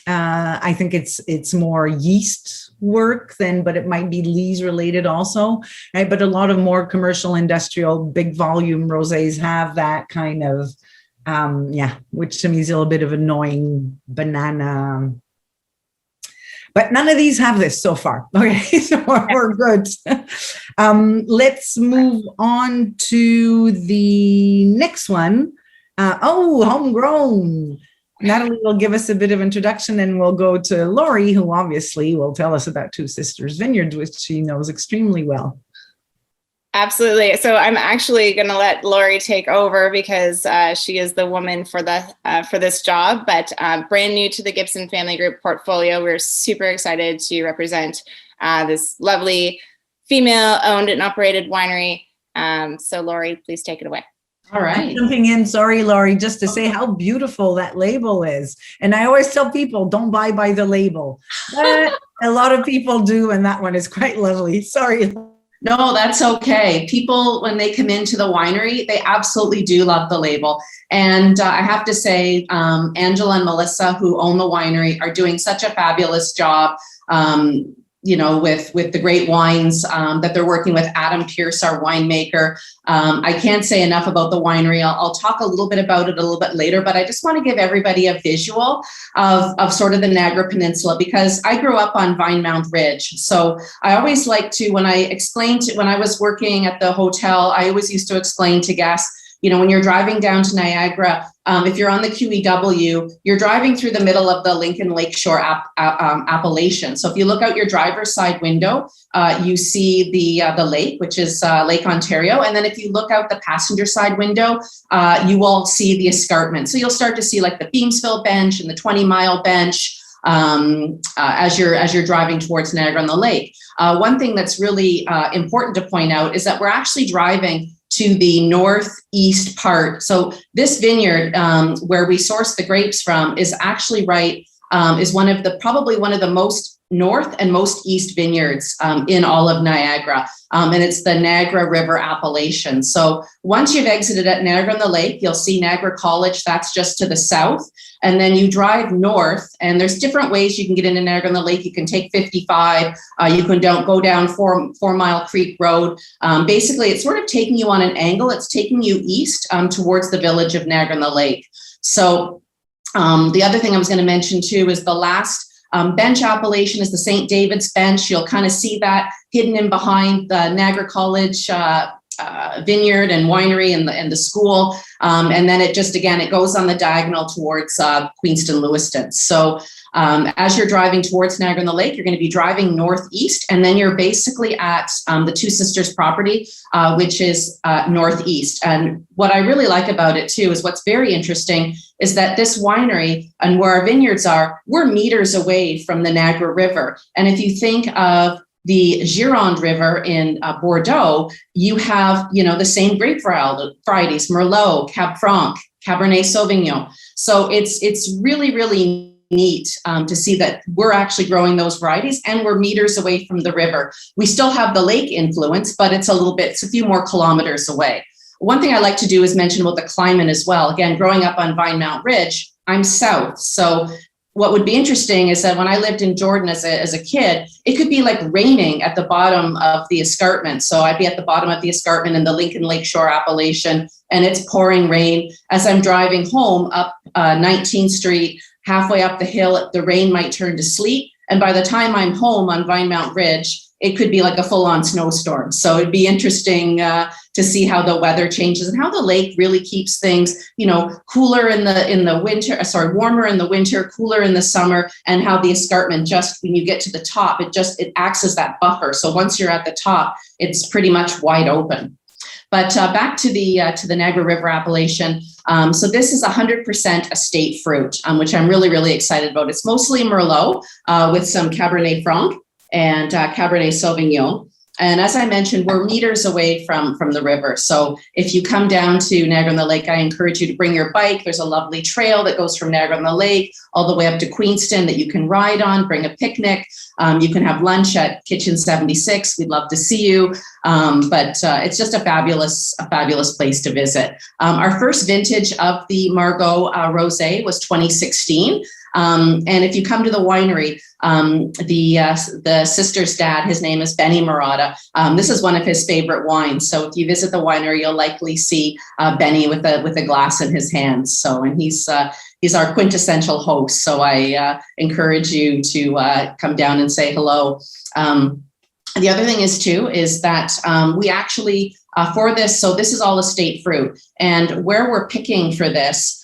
I think it's more yeast work but it might be lees related also, right? But a lot of more commercial, industrial, big volume rosés have that kind of, which to me is a little bit of annoying banana. But none of these have this so far. Okay, so we're good. Let's move on to the next one. Homegrown. Natalie will give us a bit of introduction, and we'll go to Lorie, who obviously will tell us about Two Sisters Vineyards, which she knows extremely well. Absolutely. So I'm actually going to let Lorie take over because she is the woman for this job, but brand new to the Gibson Family Group portfolio. We're super excited to represent this lovely female-owned and operated winery. So Lorie, please take it away. All right. Jumping in, sorry, Lorie, just to say how beautiful that label is. And I always tell people, don't buy by the label. But a lot of people do, and that one is quite lovely. Sorry. No, that's okay. People, when they come into the winery, they absolutely do love the label. And I have to say, Angela and Melissa, who own the winery, are doing such a fabulous job, with the great wines that they're working with. Adam Pierce, our winemaker. I can't say enough about the winery. I'll talk a little bit about it a little bit later, but I just want to give everybody a visual of sort of the Niagara Peninsula, because I grew up on Vinemount Ridge. So I always like to, when I was working at the hotel, I always used to explain to guests, when you're driving down to Niagara, if you're on the QEW, you're driving through the middle of the Lincoln Lakeshore appellation. So if you look out your driver's side window, you see the lake, which is Lake Ontario. And then if you look out the passenger side window, you will see the escarpment. So you'll start to see like the Beamsville Bench and the 20-mile bench as you're driving towards Niagara on the lake. One thing that's really important to point out is that we're actually driving to the northeast part. So this vineyard, where we source the grapes from, is actually probably one of the most north and most east vineyards in all of Niagara. And it's the Niagara River appellation. So once you've exited at Niagara-on-the-Lake, you'll see Niagara College. That's just to the south. And then you drive north, and there's different ways you can get into Niagara-on-the-Lake. You can take 55. You can go down 4 Mile Creek Road. Basically, it's sort of taking you on an angle. It's taking you east towards the village of Niagara-on-the-Lake. So the other thing I was going to mention too is the last bench appellation is the St. David's Bench. You'll kind of see that hidden in behind the Niagara College vineyard and winery and the school. And then it just, again, it goes on the diagonal towards Queenston, Lewiston. So as you're driving towards Niagara-on-the-Lake, you're going to be driving northeast, and then you're basically at the Two Sisters property, which is northeast. And what I really like about it too is what's very interesting is that this winery and where our vineyards are, we're meters away from the Niagara River. And if you think of the Gironde River in Bordeaux, you have, the same grape varieties, Merlot, Cab Franc, Cabernet Sauvignon. So it's really, really neat to see that we're actually growing those varieties and we're meters away from the river. We still have the lake influence, but it's a few more kilometers away. One thing I like to do is mention about the climate as well. Again, growing up on Vinemount Ridge, I'm south. So what would be interesting is that when I lived in Jordan as a kid, it could be like raining at the bottom of the escarpment. So I'd be at the bottom of the escarpment in the Lincoln Lakeshore appellation, and it's pouring rain. As I'm driving home up 19th Street, halfway up the hill, the rain might turn to sleet. And by the time I'm home on Vinemount Ridge, it could be like a full-on snowstorm. So it'd be interesting to see how the weather changes and how the lake really keeps things, cooler in the winter, warmer in the winter, cooler in the summer, and how the escarpment just, when you get to the top, it acts as that buffer. So once you're at the top, it's pretty much wide open. But back to the Niagara River appellation. So this is 100% estate fruit, which I'm really, really excited about. It's mostly Merlot with some Cabernet Franc and Cabernet Sauvignon. And as I mentioned, we're meters away from the river. So if you come down to Niagara-on-the-Lake, I encourage you to bring your bike. There's a lovely trail that goes from Niagara-on-the-Lake all the way up to Queenston that you can ride on, bring a picnic. You can have lunch at Kitchen 76. We'd love to see you. But it's just a fabulous place to visit. Our first vintage of the Margaux Rosé was 2016. And if you come to the winery, the sister's dad, his name is Benny Marotta. This is one of his favorite wines. So if you visit the winery, you'll likely see Benny with a glass in his hands. So, and he's our quintessential host. So I encourage you to come down and say hello. The other thing is that we actually, for this, so this is all estate fruit. And where we're picking for this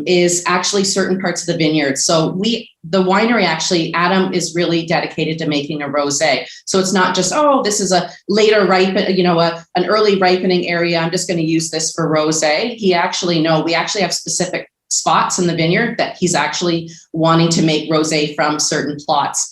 is actually certain parts of the vineyard. So the winery actually, Adam is really dedicated to making a rosé. So it's not just, this is a later an early ripening area. I'm just going to use this for rosé. We actually have specific spots in the vineyard that he's actually wanting to make rosé from certain plots.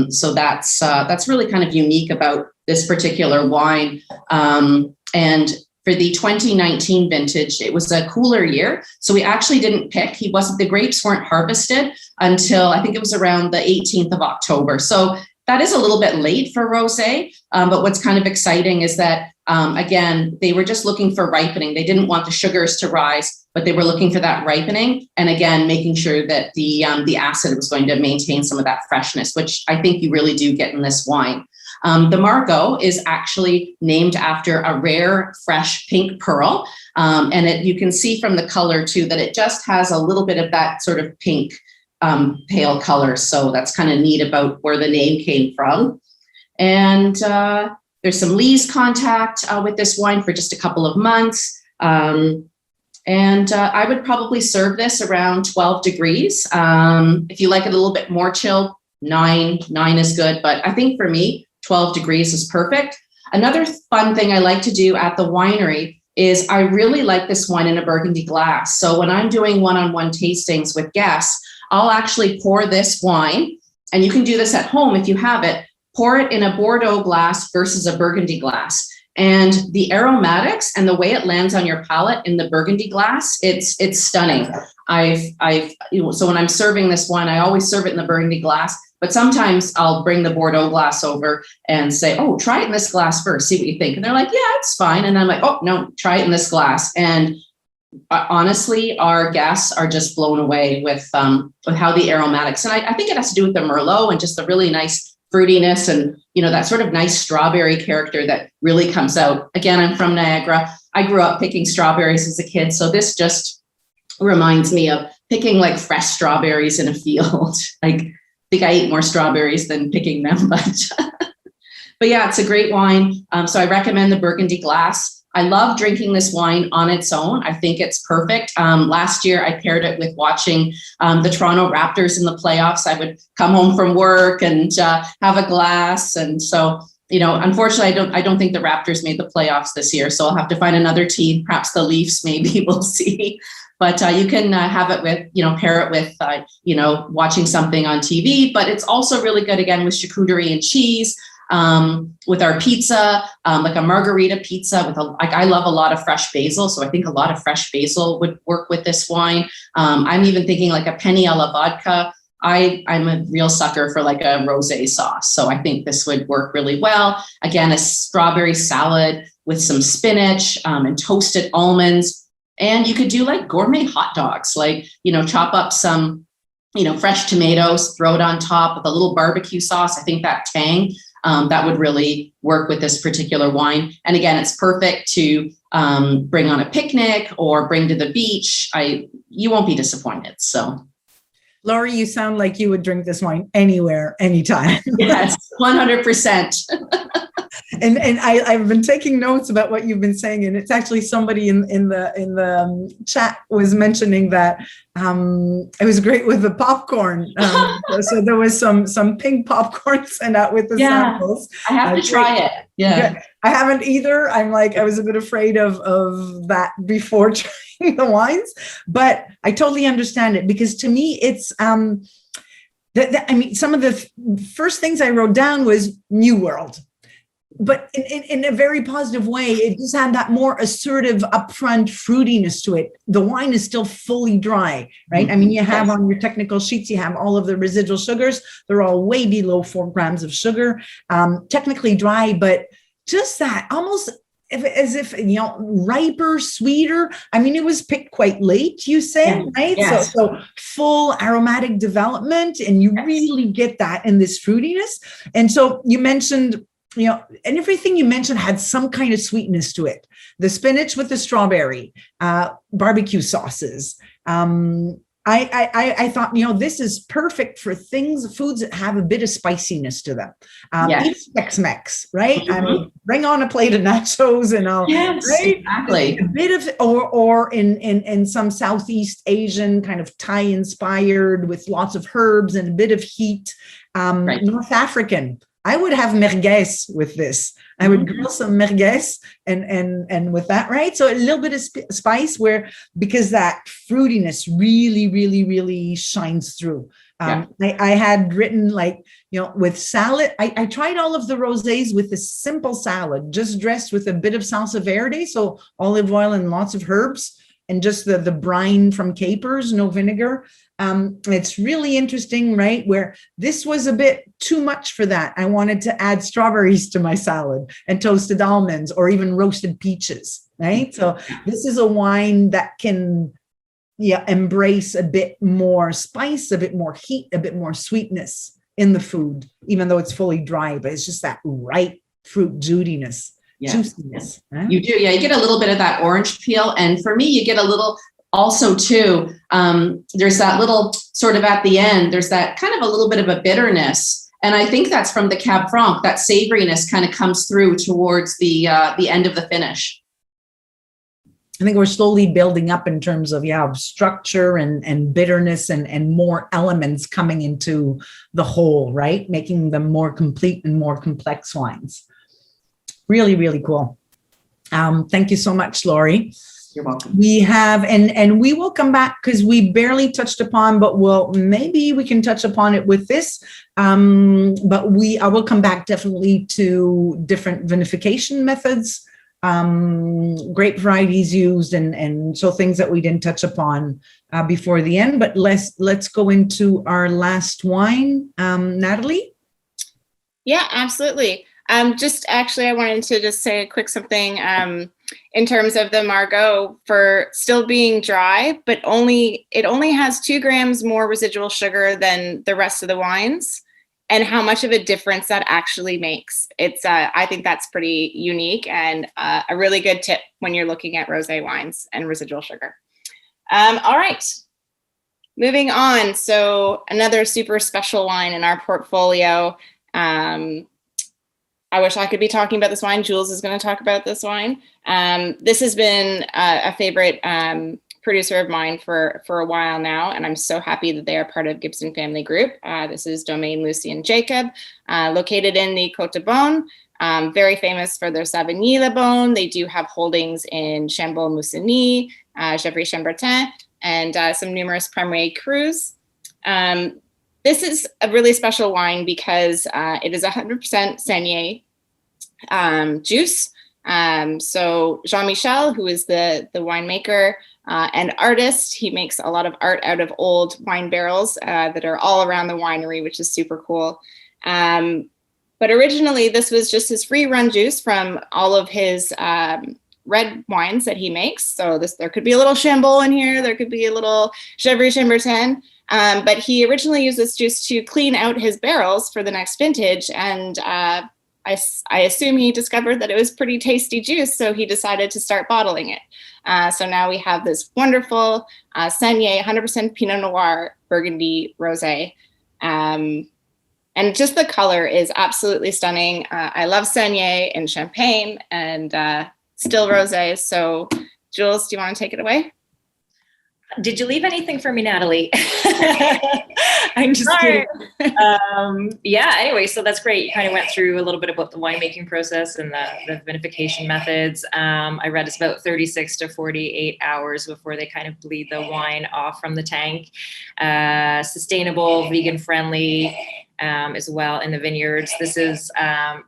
So that's really kind of unique about this particular wine. And for the 2019 vintage, it was a cooler year. So we actually didn't pick. The grapes weren't harvested until I think it was around the 18th of October. So that is a little bit late for rosé. But what's kind of exciting is that, again, they were just looking for ripening. They didn't want the sugars to rise, but they were looking for that ripening. And again, making sure that the acid was going to maintain some of that freshness, which I think you really do get in this wine. The Margaux is actually named after a rare, fresh pink pearl. And you can see from the color too, that it just has a little bit of that sort of pink, pale color. So that's kind of neat about where the name came from. And there's some lees contact with this wine for just a couple of months. And I would probably serve this around 12 degrees. If you like it a little bit more chilled, 9 is good. But I think for me, 12 degrees is perfect. Another fun thing I like to do at the winery is I really like this wine in a Burgundy glass. So when I'm doing one-on-one tastings with guests, I'll actually pour this wine, and you can do this at home if you have it, pour it in a Bordeaux glass versus a Burgundy glass. And the aromatics and the way it lands on your palate in the Burgundy glass, it's stunning. So when I'm serving this wine, I always serve it in the Burgundy glass. But sometimes I'll bring the Bordeaux glass over and say, oh, try it in this glass first, see what you think. And they're like, yeah, it's fine. And I'm like, oh, no, try it in this glass. And honestly, our guests are just blown away with how the aromatics, and I think it has to do with the Merlot and just the really nice fruitiness and, that sort of nice strawberry character that really comes out. Again, I'm from Niagara. I grew up picking strawberries as a kid. So this just reminds me of picking like fresh strawberries in a field. Like, I think I ate more strawberries than picking them, but yeah, it's a great wine. So I recommend the Burgundy glass. I love drinking this wine on its own. I think it's perfect. Last year, I paired it with watching the Toronto Raptors in the playoffs. I would come home from work and have a glass. And so, unfortunately, I don't think the Raptors made the playoffs this year. So I'll have to find another team, perhaps the Leafs, maybe, we'll see. But you can have it with, pair it with, watching something on TV. But it's also really good, again, with charcuterie and cheese. With our pizza, like a margarita pizza with I love a lot of fresh basil. So I think a lot of fresh basil would work with this wine. I'm even thinking like a penne alla vodka. I'm a real sucker for like a rosé sauce. So I think this would work really well. Again, a strawberry salad with some spinach and toasted almonds. And you could do like gourmet hot dogs, like, chop up some, fresh tomatoes, throw it on top with a little barbecue sauce. I think that tang, that would really work with this particular wine. And again, it's perfect to bring on a picnic or bring to the beach. You won't be disappointed. So, Lorie, you sound like you would drink this wine anywhere, anytime. Yes, 100%. And I've been taking notes about what you've been saying, and it's actually somebody in the chat was mentioning that it was great with the popcorn. So there was some pink popcorn sent out with the samples. I have to try it. Yeah, I haven't either. I was a bit afraid of that before trying the wines, but I totally understand it, because to me it's some of the first things I wrote down was New World. But in a very positive way. It just had that more assertive, upfront fruitiness to it. The wine is still fully dry, right? Mm-hmm. You have on your technical sheets, you have all of the residual sugars. They're all way below 4 grams of sugar, technically dry, but just that almost as if riper, sweeter. It was picked quite late, you said, right? Yes. So full aromatic development, and you really get that in this fruitiness. And so you mentioned, and everything you mentioned had some kind of sweetness to it. The spinach with the strawberry, barbecue sauces. I thought, this is perfect for foods that have a bit of spiciness to them. Even Tex-Mex, right? Mm-hmm. Bring on a plate of nachos and all. Yes, right? Exactly. A bit of, or in some Southeast Asian kind of Thai inspired with lots of herbs and a bit of heat. North African. I would have merguez with this. I would grill some merguez and with that, right? So a little bit of spice because that fruitiness really, really, really shines through. I had written with salad. I tried all of the rosés with a simple salad, just dressed with a bit of salsa verde, so olive oil and lots of herbs, and just the brine from capers, no vinegar. It's really interesting, right? Where this was a bit too much for that. I wanted to add strawberries to my salad and toasted almonds or even roasted peaches, right? So this is a wine that can embrace a bit more spice, a bit more heat, a bit more sweetness in the food, even though it's fully dry, but it's just that right fruit juiciness. Juiciness. Right? You do. Yeah, you get a little bit of that orange peel. And for me, you get a little also too, there's that little sort of at the end, there's that kind of a little bit of a bitterness. And I think that's from the Cab Franc, that savoriness kind of comes through towards the end of the finish. I think we're slowly building up in terms of structure and bitterness and more elements coming into the whole, right? Making them more complete and more complex wines. Really, really cool. Thank you so much, Lorie. You're welcome. We have, and we will come back because we barely touched upon, but maybe we can touch upon it with this. But I will come back definitely to different vinification methods grape varieties used, and so things that we didn't touch upon before the end. But let's go into our last wine. Natalie? Yeah, absolutely. Just actually, I wanted to just say a quick something in terms of the Margaux for still being dry, but it only has 2 grams more residual sugar than the rest of the wines, and how much of a difference that actually makes. It's I think that's pretty unique and a really good tip when you're looking at rosé wines and residual sugar. All right, moving on. So another super special wine in our portfolio. I wish I could be talking about this wine. Jules is going to talk about this wine. This has been a favorite producer of mine for a while now, and I'm so happy that they are part of Gibson Family Group. This is Domaine Lucie and Jacob, located in the Côte de Beaune, very famous for their Savigny Le Beaune. They do have holdings in Chambord-Moussigny, Gevrey-Chambertin, and some numerous Premier Crus. This is a really special wine because it is 100% Saignée juice. So Jean-Michel, who is the winemaker and artist, he makes a lot of art out of old wine barrels that are all around the winery, which is super cool. But originally, this was just his free run juice from all of his red wines that he makes. So there could be a little Chambord in here, there could be a little Gevrey-Chambertin. But he originally used this juice to clean out his barrels for the next vintage. And I assume he discovered that it was pretty tasty juice, so he decided to start bottling it. So now we have this wonderful Saignée 100% Pinot Noir Burgundy Rosé. And just the color is absolutely stunning. I love Saignée and Champagne and still rosé. So Jules, do you want to take it away? Did you leave anything for me, Natalie? I'm just kidding. Yeah, anyway, so that's great. You kind of went through a little bit about the winemaking process and the vinification methods. I read it's about 36 to 48 hours before they kind of bleed the wine off from the tank. Sustainable, vegan friendly as well in the vineyards. This is 100%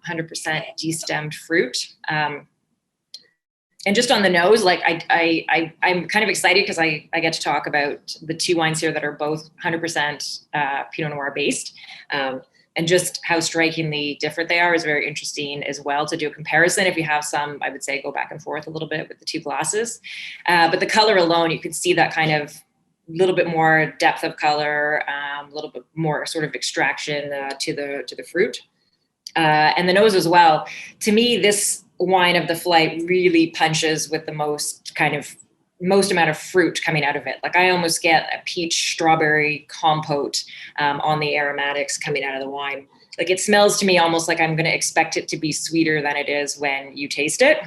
destemmed fruit. And just on the nose, like I'm kind of excited because I get to talk about the 2 wines here that are both 100% Pinot Noir based. And just how strikingly different they are is very interesting as well to do a comparison. If you have some, I would say go back and forth a little bit with the 2 glasses. But the color alone, you can see that kind of little bit more depth of color, a little bit more sort of extraction to the fruit. And the nose as well. To me, this wine of the flight really punches with the most amount of fruit coming out of it. Like I almost get a peach strawberry compote on the aromatics coming out of the wine. Like it smells to me almost like I'm going to expect it to be sweeter than it is when you taste it.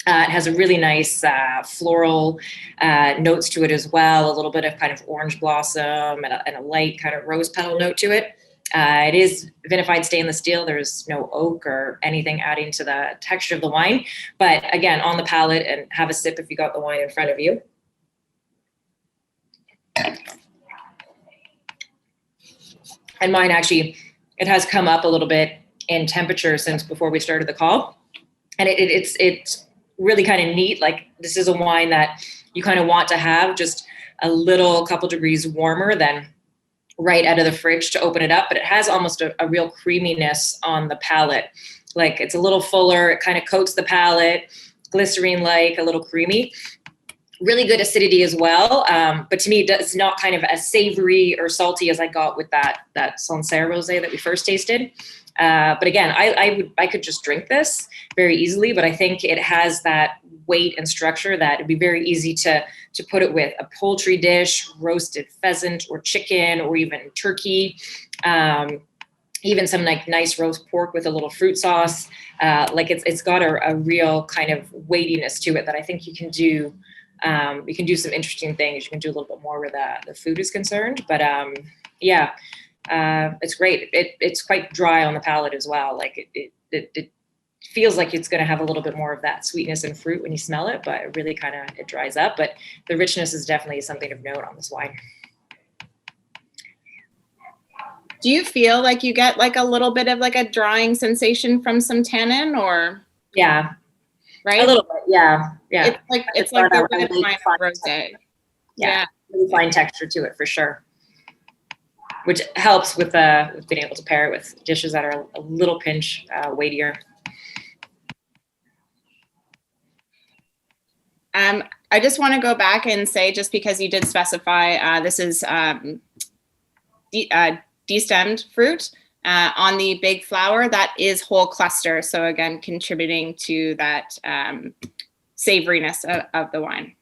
It has a really nice floral notes to it as well. A little bit of kind of orange blossom and a light kind of rose petal note to it. It is vinified stainless steel. There's no oak or anything adding to the texture of the wine. But again, on the palate, and have a sip if you got the wine in front of you. And mine actually, it has come up a little bit in temperature since before we started the call. And it's really kind of neat. Like this is a wine that you kind of want to have just a couple degrees warmer than right out of the fridge to open it up, but it has almost a real creaminess on the palate. Like it's a little fuller, it kind of coats the palate, glycerine-like, a little creamy. Really good acidity as well, but to me, it's not kind of as savory or salty as I got with that Sancerre Rosé that we first tasted. But again, I could just drink this very easily, but I think it has that weight and structure that it'd be very easy to put it with a poultry dish, roasted pheasant or chicken, or even turkey, even some like nice roast pork with a little fruit sauce. Like it's got a real kind of weightiness to it that I think you can do. You can do some interesting things. You can do a little bit more where the food is concerned, but yeah. It's great. It's quite dry on the palate as well. Like it feels like it's going to have a little bit more of that sweetness and fruit when you smell it, but it really kind of, it dries up. But the richness is definitely something of note on this wine. Do you feel like you get like a little bit of like a drying sensation from some tannin or? Yeah. right? A little bit, yeah. It's like the red wine of rosé. Yeah. Really fine texture to it for sure, which helps with being able to pair it with dishes that are a little pinch weightier. I just want to go back and say, just because you did specify, this is destemmed fruit on the big flower, that is whole cluster. So again, contributing to that savoriness of the wine.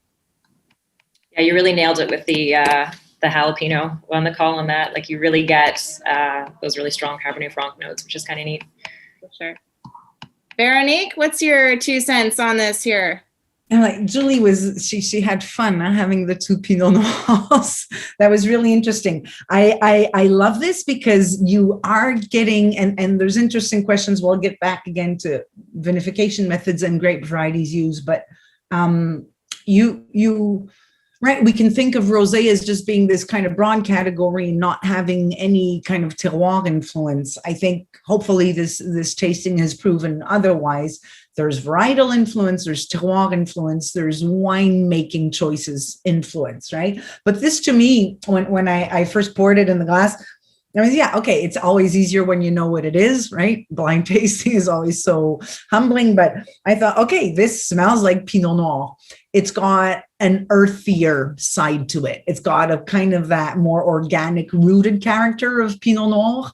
Yeah, you really nailed it with the jalapeno on the call on that. Like you really get those really strong Cabernet Franc notes, which is kind of neat. For sure. Veronique, what's your 2 cents on this here? And like Julie she had fun having the 2 Pinot Noirs. That was really interesting. I love this because you are getting, and there's interesting questions. We'll get back again to vinification methods and grape varieties used, but right, we can think of rosé as just being this kind of broad category, not having any kind of terroir influence. I think hopefully this tasting has proven otherwise. There's varietal influence, there's terroir influence, there's winemaking choices influence, right? But this to me, when I first poured it in the glass, I mean, yeah, okay, it's always easier when you know what it is, right? Blind tasting is always so humbling, but I thought, okay, this smells like Pinot Noir. It's got an earthier side to it. It's got a kind of that more organic rooted character of Pinot Noir,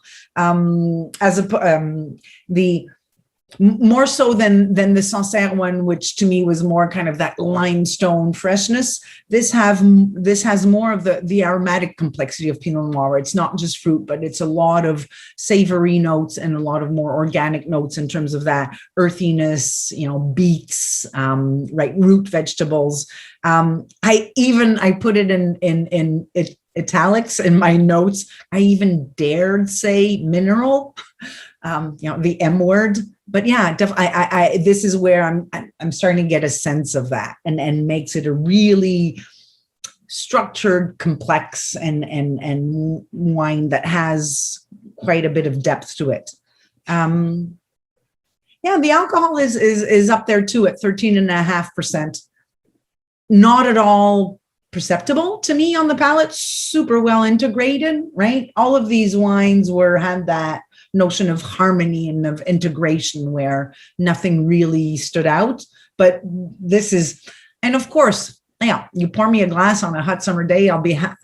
more so than the Sancerre one, which to me was more kind of that limestone freshness. This has more of the aromatic complexity of Pinot Noir. It's not just fruit, but it's a lot of savory notes and a lot of more organic notes in terms of that earthiness, beets, right, root vegetables. I put it in italics in my notes. I even dared say mineral, the M word. But yeah, this is where I'm starting to get a sense of that, and makes it a really structured, complex, and wine that has quite a bit of depth to it. The alcohol is up there too at 13.5%. Not at all perceptible to me on the palate. Super well integrated, right? All of these wines had that notion of harmony and of integration where nothing really stood out. But this is, and of course, you pour me a glass on a hot summer day, I'll be happy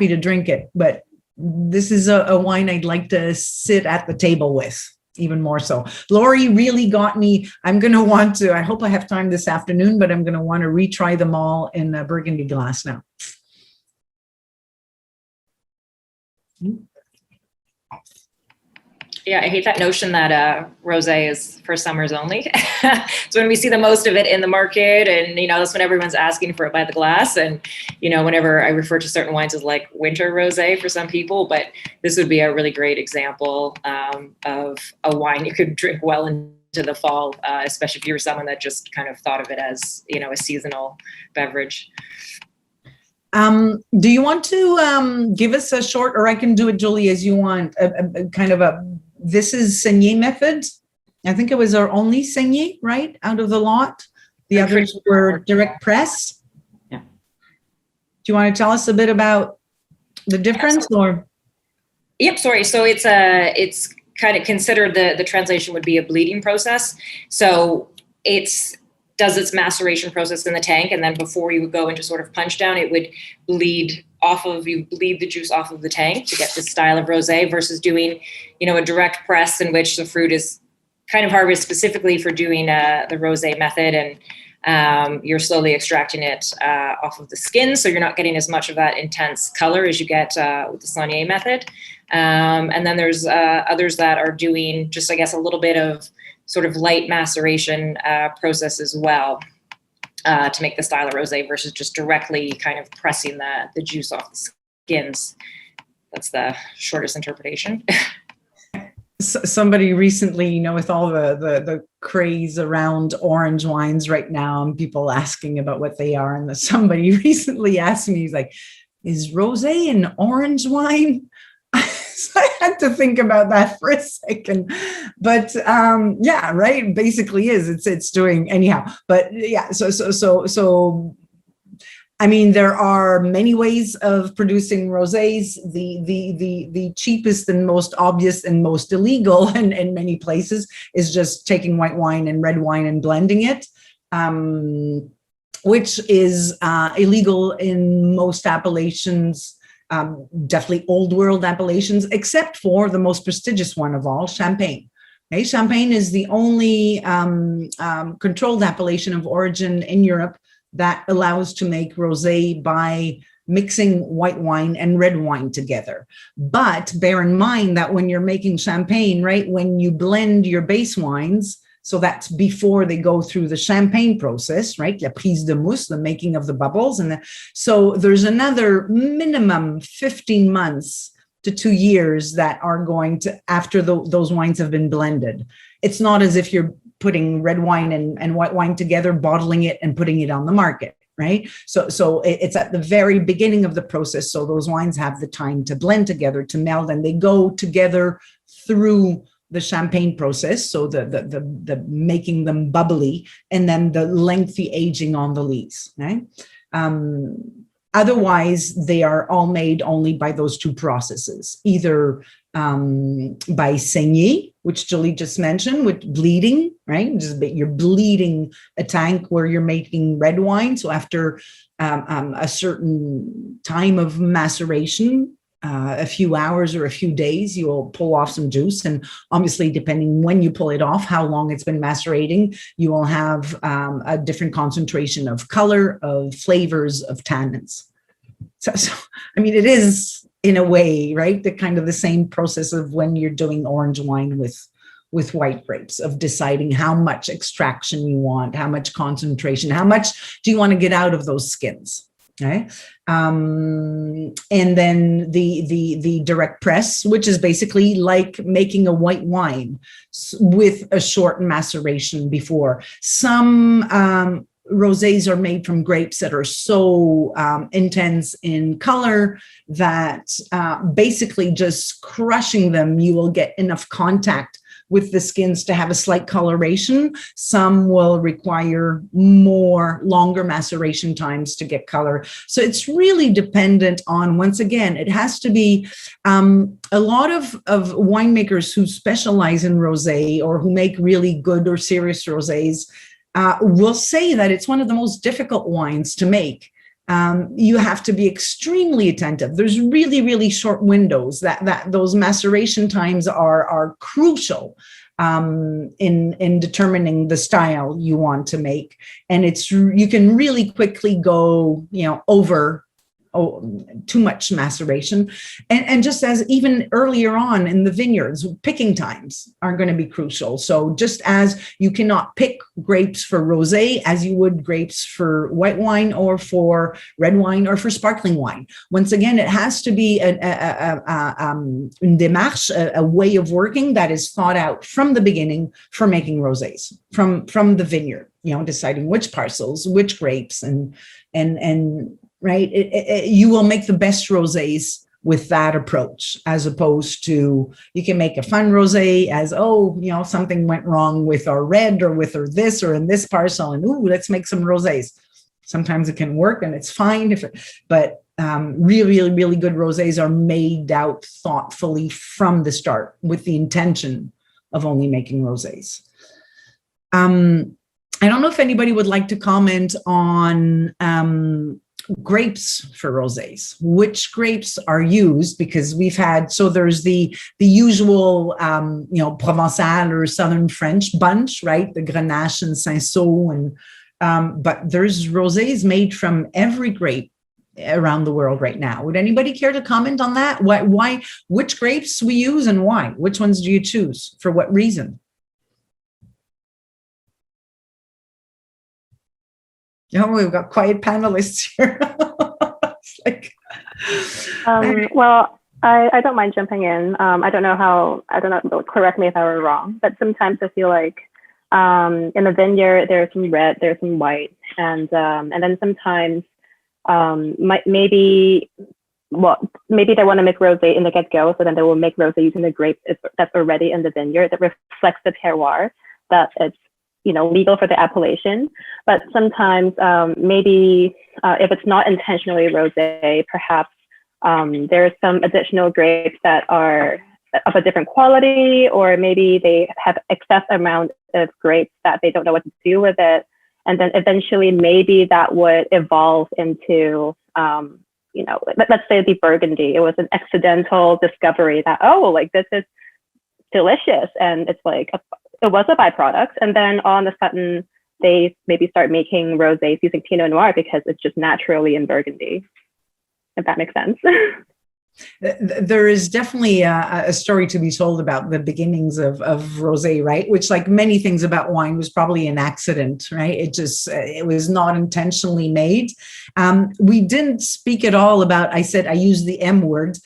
to drink it. But this is a wine I'd like to sit at the table with, even more so. Lorie really got me. I'm going to want to, I hope I have time this afternoon, but I'm going to want to retry them all in a Burgundy glass now. Yeah, I hate that notion that rosé is for summers only. So when we see the most of it in the market, and that's when everyone's asking for it by the glass. And whenever I refer to certain wines as like winter rosé for some people, but this would be a really great example of a wine you could drink well into the fall, especially if you were someone that just kind of thought of it as a seasonal beverage. Do you want to give us a short, or I can do it, Julie, as you want, this is Saignée method. I think it was our only Saignée, right, out of the lot. The others were direct press. Yeah. Do you want to tell us a bit about the difference, or? Yep, sorry. So it's kind of considered the translation would be a bleeding process. So does its maceration process in the tank, and then before you would go into sort of punch down, it would bleed the juice off of the tank to get this style of rosé, versus doing, a direct press in which the fruit is kind of harvested specifically for doing the rosé method, and you're slowly extracting it off of the skin, so you're not getting as much of that intense color as you get with the Sommelier method. And then there's others that are doing just, I guess, a little bit of sort of light maceration process as well to make the style of rosé, versus just directly kind of pressing the juice off the skins. That's the shortest interpretation. Somebody recently, with all the craze around orange wines right now, and people asking about what they are, and somebody recently asked me, he's like, is rosé an orange wine? So I had to think about that for a second. But yeah, right. Basically it's doing anyhow. But yeah, so I mean, there are many ways of producing rosés. The cheapest and most obvious and most illegal in many places is just taking white wine and red wine and blending it, which is illegal in most appellations, definitely old world appellations, except for the most prestigious one of all, Champagne. Okay? Champagne is the only controlled appellation of origin in Europe that allows to make rosé by mixing white wine and red wine together. But bear in mind that when you're making champagne, right, when you blend your base wines, so that's before they go through the champagne process, right, la prise de mousse, the making of the bubbles. So there's another minimum 15 months to 2 years that are going to, after those wines have been blended. It's not as if you're putting red wine and white wine together, bottling it and putting it on the market, right? So it's at the very beginning of the process. So those wines have the time to blend together, to meld, and they go together through the champagne process. So the making them bubbly, and then the lengthy aging on the lees, right? Otherwise, they are all made only by those two processes, either by saignée, which Julie just mentioned, with bleeding, right? You're bleeding a tank where you're making red wine. So after a certain time of maceration, a few hours or a few days, you will pull off some juice. And obviously, depending when you pull it off, how long it's been macerating, you will have a different concentration of color, of flavors, of tannins. So I mean, it is, in a way, right, the kind of the same process of when you're doing orange wine with white grapes, of deciding how much extraction you want, how much concentration, how much do you want to get out of those skins. Okay. And then the direct press, which is basically like making a white wine with a short maceration before. Some rosés are made from grapes that are so intense in color that basically just crushing them, you will get enough contact with the skins to have a slight coloration. Some will require longer maceration times to get color. So it's really dependent on, once again, it has to be a lot of winemakers who specialize in rosé or who make really good or serious rosés will say that it's one of the most difficult wines to make. You have to be extremely attentive. There's really, really short windows that those maceration times are crucial in determining the style you want to make. And you can really quickly go, over too much maceration. And just as even earlier on in the vineyards, picking times are going to be crucial. So just as you cannot pick grapes for rosé as you would grapes for white wine or for red wine or for sparkling wine. Once again, it has to be une démarche, a way of working that is thought out from the beginning for making rosés from the vineyard, deciding which parcels, which grapes, and right? You will make the best rosés with that approach, as opposed to, you can make a fun rosé as, something went wrong with our red or with our this or in this parcel, and let's make some rosés. Sometimes it can work and it's fine, but really, really, really good rosés are made out thoughtfully from the start with the intention of only making rosés. I don't know if anybody would like to comment on grapes for rosés. Which grapes are used? Because we've had, so there's the usual, Provençal or Southern French bunch, right? The Grenache and Cinsault, and but there's rosés made from every grape around the world right now. Would anybody care to comment on that? Why, which grapes we use and why? Which ones do you choose? For what reason? We've got quiet panelists here. Well, I don't mind jumping in. I don't know, correct me if I were wrong, but sometimes I feel like in the vineyard, there's some red, there's some white, and then sometimes maybe well, maybe they want to make rosé in the get-go, so then they will make rosé using the grape that's already in the vineyard that reflects the terroir, that it's, you know, legal for the appellation. But sometimes maybe if it's not intentionally rosé, perhaps there's some additional grapes that are of a different quality, or maybe they have excess amount of grapes that they don't know what to do with it. And then eventually maybe that would evolve into, you know, let's say the Burgundy. It was an accidental discovery that, oh, like this is delicious. And it's like, it was a byproduct. And then all of a sudden they maybe start making rosés using Pinot Noir because it's just naturally in Burgundy, if that makes sense. There is definitely a story to be told about the beginnings of rosé, right? Which, like many things about wine, was probably an accident, right? It was not intentionally made. We didn't speak at all about, I said, I used the M word.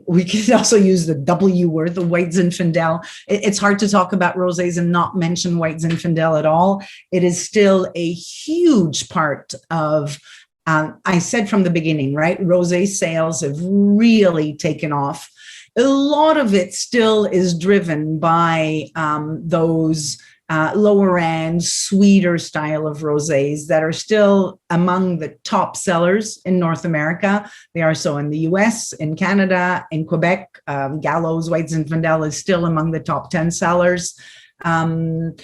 We could also use the W word, the White Zinfandel. It's hard to talk about rosés and not mention White Zinfandel at all. It is still a huge part of, I said from the beginning, right? Rosé sales have really taken off. A lot of it still is driven by those lower end, sweeter style of rosés that are still among the top sellers in North America. They are so in the US, in Canada, in Quebec. Gallo's White Zinfandel is still among the top 10 sellers. And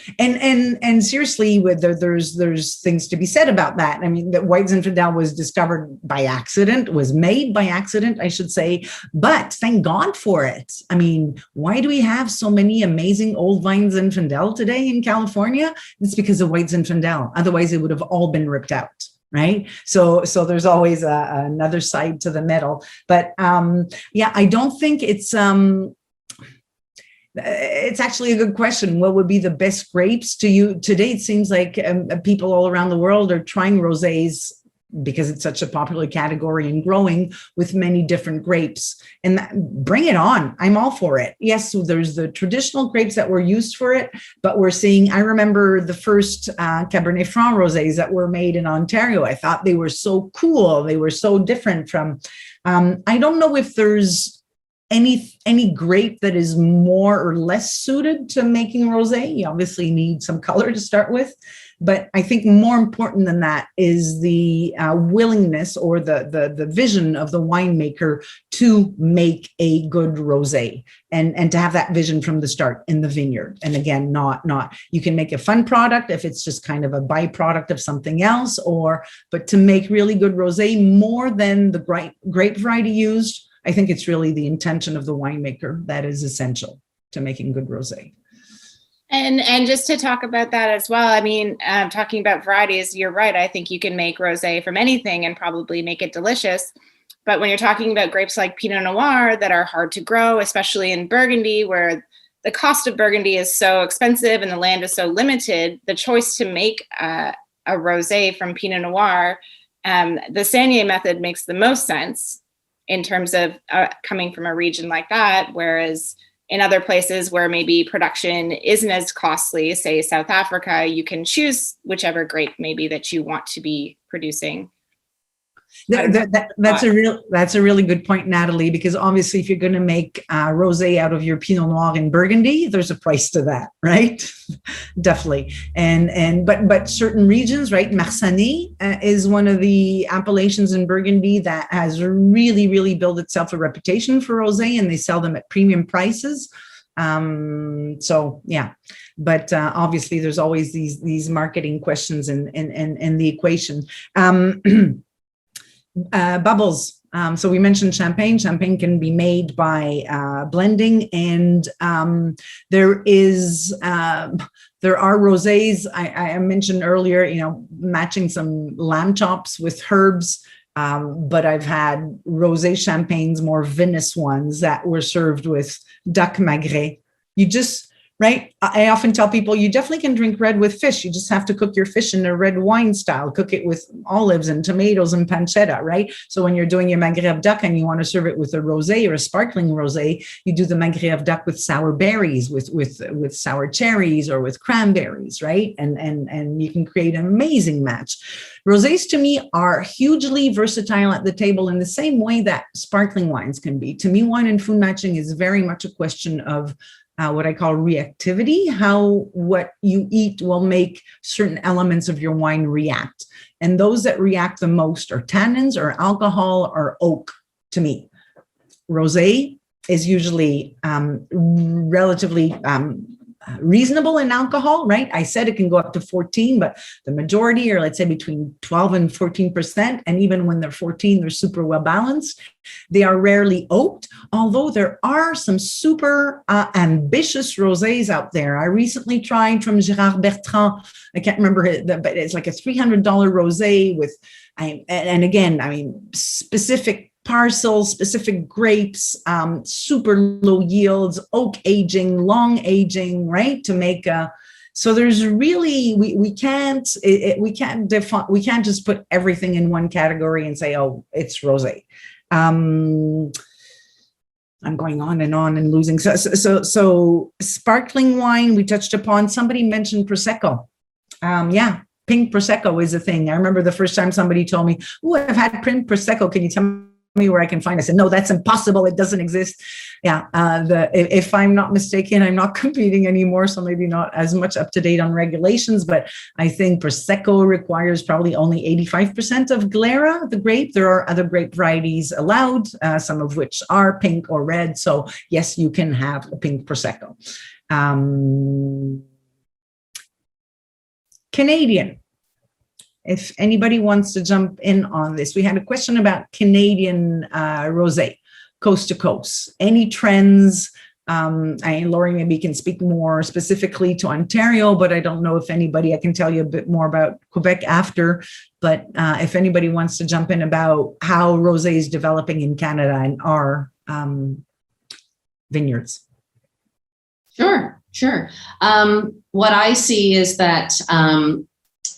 seriously, there's things to be said about that. I mean, that White Zinfandel was discovered by accident, was made by accident, I should say, but thank God for it. I mean, why do we have so many amazing old vine Zinfandel today in California? It's because of White Zinfandel. Otherwise, it would have all been ripped out. Right. So there's always another side to the medal. But yeah, I don't think it's actually a good question. What would be the best grapes to you today? It seems like people all around the world are trying rosés because it's such a popular category and growing with many different grapes. And bring it on. I'm all for it. Yes, so there's the traditional grapes that were used for it, but we're seeing, I remember the first Cabernet Franc rosés that were made in Ontario. I thought they were so cool. They were so different from, I don't know if there's any grape that is more or less suited to making rosé. You obviously need some color to start with, but I think more important than that is the willingness or the vision of the winemaker to make a good rosé and to have that vision from the start in the vineyard. And again, not you can make a fun product if it's just kind of a byproduct of something else, but to make really good rosé more than the grape variety used. I think it's really the intention of the winemaker that is essential to making good rosé. And just to talk about that as well, I mean, talking about varieties, you're right. I think you can make rosé from anything and probably make it delicious. But when you're talking about grapes like Pinot Noir that are hard to grow, especially in Burgundy, where the cost of Burgundy is so expensive and the land is so limited, the choice to make a rosé from Pinot Noir, the Sanier method makes the most sense in terms of coming from a region like that, whereas in other places where maybe production isn't as costly, say South Africa, you can choose whichever grape maybe that you want to be producing. That's a really good point, Natalie, because obviously if you're going to make rosé out of your Pinot Noir in Burgundy, there's a price to that, right? Definitely. But certain regions, right? Marsanne is one of the appellations in Burgundy that has really built itself a reputation for rosé, and they sell them at premium prices. So yeah, but obviously there's always these marketing questions in the equation. Bubbles. So we mentioned champagne. Champagne can be made by blending, and there are rosés. I mentioned earlier, matching some lamb chops with herbs. But I've had rosé champagnes, more vinous ones that were served with duck magret. You just right? I often tell people you definitely can drink red with fish. You just have to cook your fish in a red wine style, cook it with olives and tomatoes and pancetta, right? So when you're doing your maghreb duck and you want to serve it with a rosé or a sparkling rosé, you do the maghreb duck with sour berries, with sour cherries or with cranberries, right? And you can create an amazing match. Rosés to me are hugely versatile at the table in the same way that sparkling wines can be. To me, wine and food matching is very much a question of what I call reactivity, how what you eat will make certain elements of your wine react. And those that react the most are tannins or alcohol or oak to me. Rosé is usually relatively reasonable in alcohol, right? I said it can go up to 14, but the majority are, let's say, between 12 and 14%. And even when they're 14, they're super well balanced. They are rarely oaked, although there are some super ambitious rosés out there. I recently tried from Gérard Bertrand. I can't remember it, but it's like a $300 rosé with, and again, I mean, specific parcels, specific grapes, super low yields, oak aging, long aging, right? To make a, so there's really, we can't just put everything in one category and say, oh, it's rosé. I'm going on and losing. So sparkling wine, we touched upon, somebody mentioned Prosecco. Yeah, pink Prosecco is a thing. I remember the first time somebody told me, oh, I've had pink Prosecco. Can you tell me where I can find it? I said, no, that's impossible. It doesn't exist. Yeah. If I'm not mistaken, I'm not competing anymore. So maybe not as much up to date on regulations, but I think Prosecco requires probably only 85% of Glera, the grape. There are other grape varieties allowed, some of which are pink or red. So yes, you can have a pink Prosecco. Canadian. If anybody wants to jump in on this, we had a question about Canadian rosé, coast to coast. Any trends? Lorie maybe can speak more specifically to Ontario, but I don't know if anybody, I can tell you a bit more about Quebec after, but if anybody wants to jump in about how rosé is developing in Canada and our vineyards. Sure. What I see is that,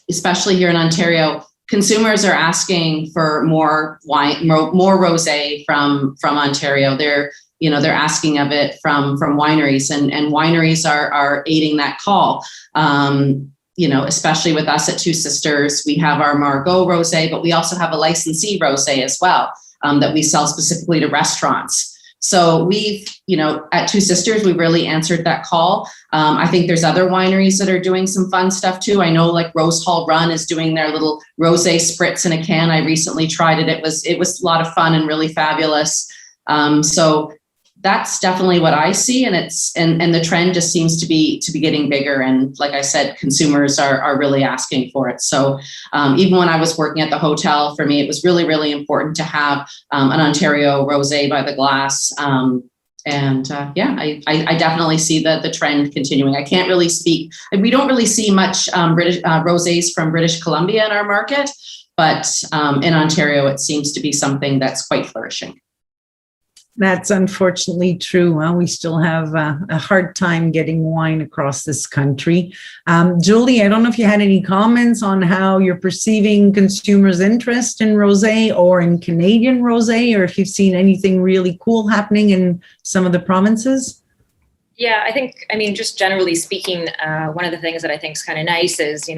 especially here in Ontario, consumers are asking for more wine, more rosé from Ontario. They're asking of it from wineries, and wineries are aiding that call. Especially with us at Two Sisters, we have our Margaux rosé, but we also have a licensee rosé as well that we sell specifically to restaurants. So we've, at Two Sisters, we really answered that call. I think there's other wineries that are doing some fun stuff too. I know like Rose Hall Run is doing their little rosé spritz in a can. I recently tried it. It was a lot of fun and really fabulous. So that's definitely what I see. And and the trend just seems to be getting bigger. And like I said, consumers are really asking for it. So even when I was working at the hotel, for me, it was really, really important to have an Ontario rosé by the glass. I definitely see the trend continuing. I can't really speak. We don't really see much British rosés from British Columbia in our market, but in Ontario, it seems to be something that's quite flourishing. That's unfortunately true. Well, we still have a hard time getting wine across this country. Julie, I don't know if you had any comments on how you're perceiving consumers' interest in rosé or in Canadian rosé, or if you've seen anything really cool happening in some of the provinces. Yeah, just generally speaking, one of the things that I think is kind of nice is,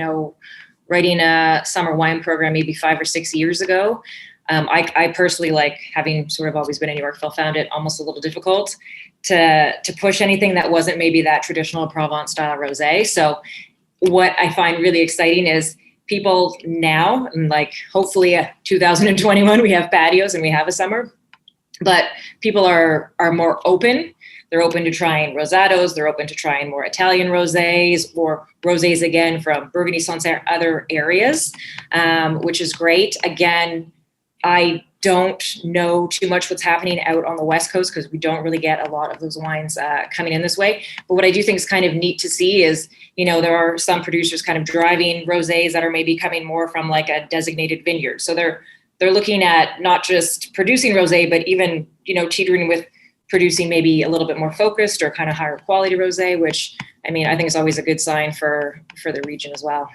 writing a summer wine program maybe 5 or 6 years ago. I personally, like, having sort of always been in Yorkville, found it almost a little difficult to push anything that wasn't maybe that traditional Provence style rosé. So what I find really exciting is people now, and like hopefully 2021, we have patios and we have a summer, but people are more open. They're open to trying rosados. They're open to trying more Italian rosés or rosés again from Burgundy, Sancerre, other areas, which is great. Again, I don't know too much what's happening out on the West Coast because we don't really get a lot of those wines coming in this way. But what I do think is kind of neat to see is, there are some producers kind of driving rosés that are maybe coming more from like a designated vineyard. So they're looking at not just producing rosé, but even, teetering with producing maybe a little bit more focused or kind of higher quality rosé, which I mean, I think it's always a good sign for the region as well.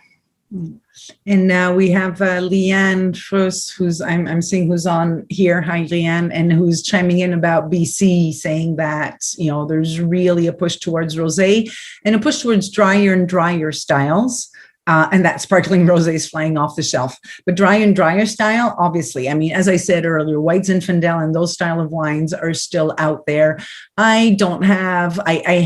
And now we have Leanne Fuss, who's I'm seeing who's on here. Hi, Leanne, and who's chiming in about BC, saying that, you know, there's really a push towards rosé and a push towards drier and drier styles. And that sparkling rosé is flying off the shelf. But dry and drier style, obviously, I mean, as I said earlier, White Zinfandel and those style of wines are still out there. I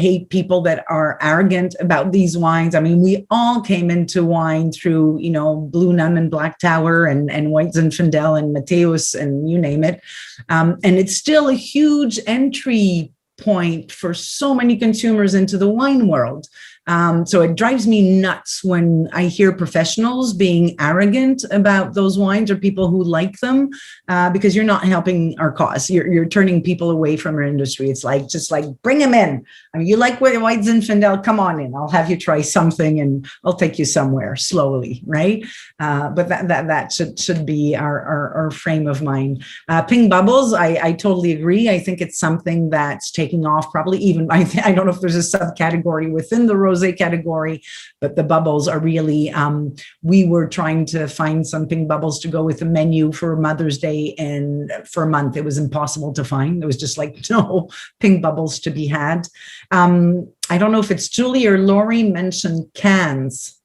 hate people that are arrogant about these wines. I mean, we all came into wine through, you know, Blue Nun and Black Tower and White Zinfandel and Mateus and you name it. And it's still a huge entry point for so many consumers into the wine world. So it drives me nuts when I hear professionals being arrogant about those wines or people who like them, because you're not helping our cause. You're turning people away from our industry. It's like, just like, bring them in. I mean, you like White Zinfandel, come on in. I'll have you try something and I'll take you somewhere slowly, right? But that should be our frame of mind. Pink bubbles, I totally agree. I think it's something that's taking off probably even, I don't know if there's a subcategory within the rosé category, but the bubbles are really, we were trying to find some pink bubbles to go with the menu for Mother's Day, and for a month it was impossible to find. There was just like no pink bubbles to be had. I don't know if it's Julie or Lorie mentioned cans.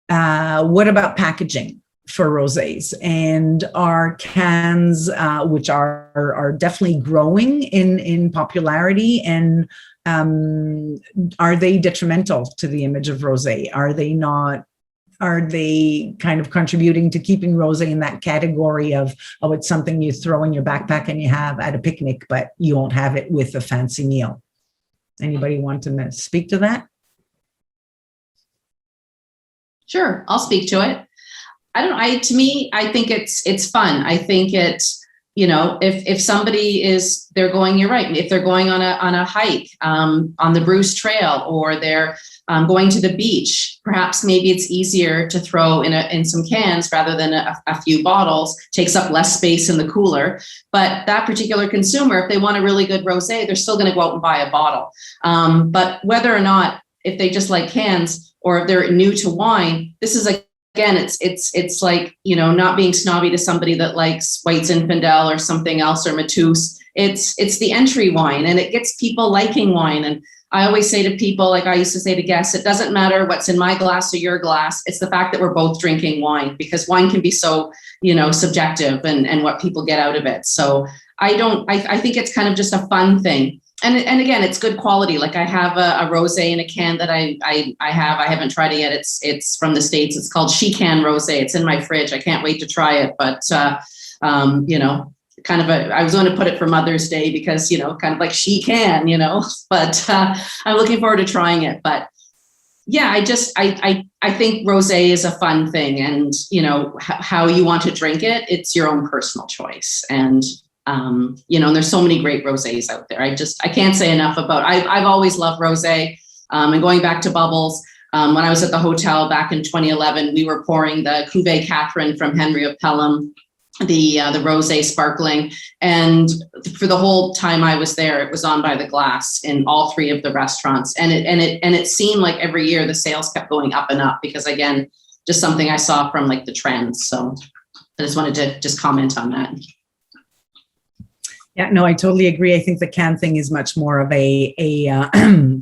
What about packaging for rosés? And our cans, which are definitely growing in popularity, and are they detrimental to the image of rosé? Are they not? Are they kind of contributing to keeping rosé in that category of, oh, it's something you throw in your backpack and you have at a picnic, but you won't have it with a fancy meal? Anybody want to speak to that? Sure, I'll speak to it. I don't know. To me, I think it's fun. I think it's, you know, if somebody is, they're going, you're right. If they're going on a hike on the Bruce Trail, or they're going to the beach, perhaps maybe it's easier to throw in some cans rather than a few bottles. Takes up less space in the cooler. But that particular consumer, if they want a really good rosé, they're still going to go out and buy a bottle. But whether or not, if they just like cans or if they're new to wine, this is again, it's like, you know, not being snobby to somebody that likes White Zinfandel or something else, or Mateus. It's the entry wine, and it gets people liking wine. And I always say to people, like I used to say to guests, it doesn't matter what's in my glass or your glass. It's the fact that we're both drinking wine, because wine can be so, you know, subjective and what people get out of it. So I think it's kind of just a fun thing. And again, it's good quality. Like I have a rosé in a can that I haven't tried it yet. It's from the States. It's called She Can Rosé. It's in my fridge. I can't wait to try it. But you know, kind of I was going to put it for Mother's Day because, you know, kind of like she can, you know. But I'm looking forward to trying it. But yeah, I think rosé is a fun thing, and you know how you want to drink it. It's your own personal choice. And you know, and there's so many great rosés out there. I can't say enough about, I've always loved rosé. And going back to bubbles, when I was at the hotel back in 2011, we were pouring the Cuvée Catherine from Henry of Pelham, the rosé sparkling. And for the whole time I was there, it was on by the glass in all three of the restaurants. And it seemed like every year the sales kept going up and up, because again, just something I saw from like the trends. So I just wanted to just comment on that. Yeah, no, I totally agree. I think the can thing is much more of a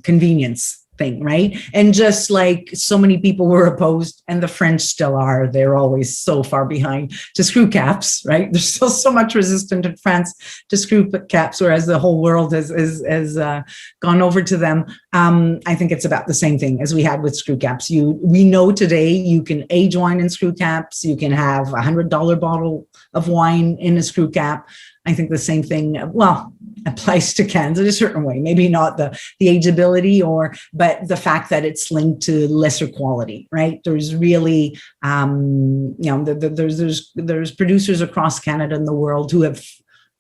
convenience thing, right? And just like so many people were opposed, and the French still are, they're always so far behind, to screw caps, right? There's still so much resistance in France to screw caps, whereas the whole world has gone over to them. I think it's about the same thing as we had with screw caps. We know today you can age wine in screw caps. You can have $100 bottle of wine in a screw cap. I think the same thing, well, applies to cans in a certain way, maybe not the ageability, but the fact that it's linked to lesser quality, right? There's really, you know, there's producers across Canada and the world who have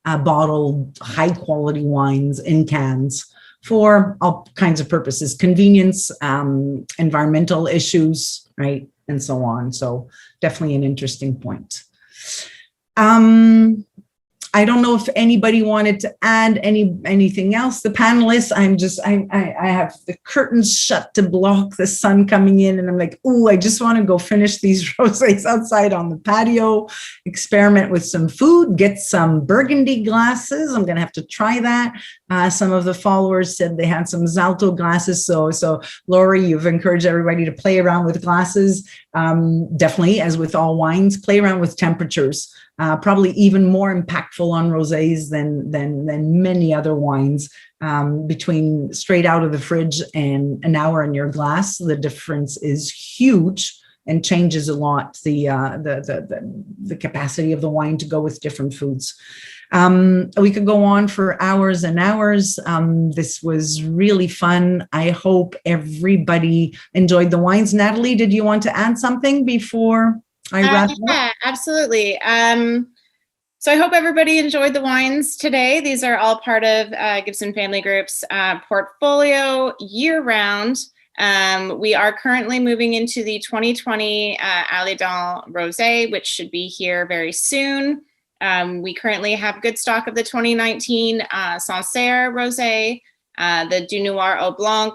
bottled high quality wines in cans for all kinds of purposes, convenience, environmental issues, right? And so on. So definitely an interesting point. I don't know if anybody wanted to add anything else. The panelists, I have the curtains shut to block the sun coming in, and I'm like, oh, I just want to go finish these rosés outside on the patio, experiment with some food, get some burgundy glasses. I'm going to have to try that. Some of the followers said they had some Zalto glasses. So Lorie, you've encouraged everybody to play around with glasses. Definitely, as with all wines, play around with temperatures. Probably even more impactful on rosés than many other wines. Between straight out of the fridge and an hour in your glass, the difference is huge and changes a lot the capacity of the wine to go with different foods. We could go on for hours and hours. This was really fun. I hope everybody enjoyed the wines. Natalie, did you want to add something before I wrap up? Yeah, absolutely. So I hope everybody enjoyed the wines today. These are all part of Gibson Family Group's portfolio year-round. We are currently moving into the 2020 Alidon Rosé, which should be here very soon. We currently have good stock of the 2019 Sancerre Rosé, the Du Noir Au Blanc,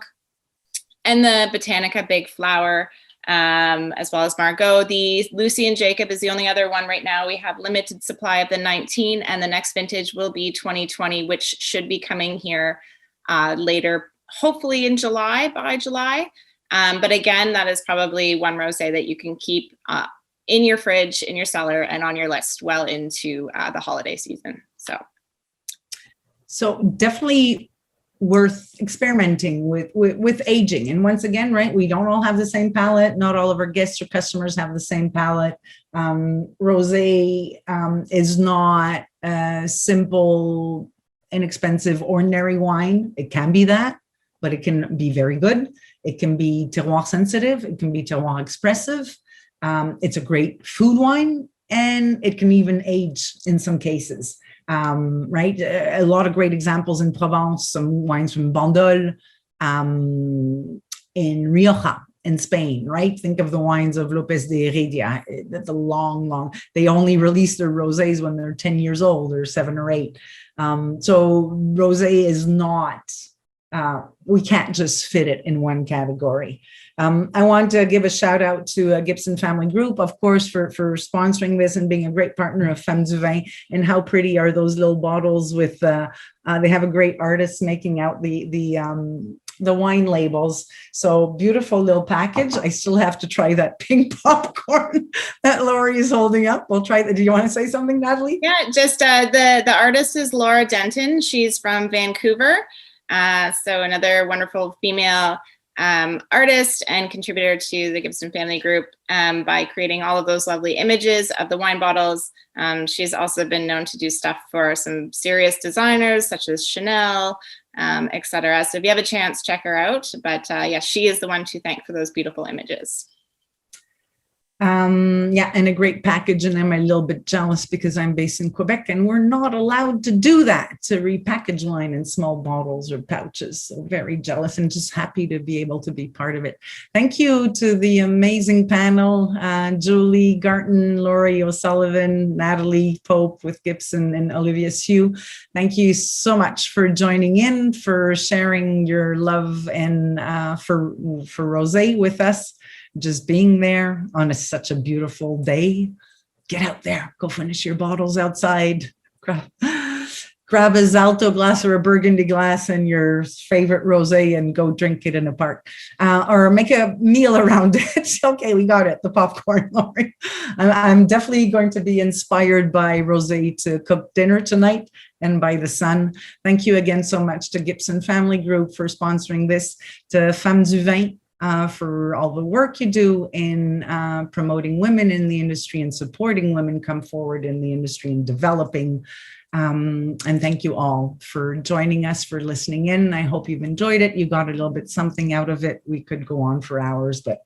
and the Botanica Big Flower, as well as Margaux. The Lucy and Jacob is the only other one right now. We have limited supply of the 19, and the next vintage will be 2020, which should be coming here later, hopefully in by July. But again, that is probably one rosé that you can keep in your fridge, in your cellar, and on your list well into the holiday season. So definitely worth experimenting with aging. And once again, right, we don't all have the same palate. Not all of our guests or customers have the same palate. Rosé is not a simple, inexpensive, ordinary wine. It can be that, but it can be very good. It can be terroir sensitive. It can be terroir expressive. It's a great food wine, and it can even age in some cases. Right? A lot of great examples in Provence, some wines from Bandol, in Rioja, in Spain, right? Think of the wines of López de Heredia, the long, they only release their rosés when they're 10 years old or 7 or 8. So rosé is not, we can't just fit it in one category. I want to give a shout out to Gibson Family Group, of course, for sponsoring this and being a great partner of Femmes du Vin. And how pretty are those little bottles with, they have a great artist making out the wine labels. So beautiful little package. I still have to try that pink popcorn that Lorie is holding up. We'll try that. Do you want to say something, Natalie? Yeah, just the artist is Laura Denton. She's from Vancouver. So another wonderful female artist and contributor to the Gibson Family Group by creating all of those lovely images of the wine bottles. She's also been known to do stuff for some serious designers such as Chanel, etc. So if you have a chance, check her out. But yeah, she is the one to thank for those beautiful images. Yeah, and a great package. And I'm a little bit jealous because I'm based in Quebec and we're not allowed to do that, to repackage wine in small bottles or pouches. So very jealous and just happy to be able to be part of it. Thank you to the amazing panel, Julie, Garton, Lorie O'Sullivan, Natalie Pope with Gibson, and Olivia Sue. Thank you so much for joining in, for sharing your love and for rosé with us. Just being there on such a beautiful day. Get out there, go finish your bottles outside. Grab a Zalto glass or a Burgundy glass and your favorite rosé and go drink it in a park, or make a meal around it. Okay, we got it. The popcorn, Lorie. I'm definitely going to be inspired by rosé to cook dinner tonight and by the sun. Thank you again so much to Gibson Family Group for sponsoring this, to Femmes du Vin, for all the work you do in promoting women in the industry and supporting women come forward in the industry and developing. And thank you all for joining us, for listening in. I hope you've enjoyed it. You got a little bit something out of it. We could go on for hours, but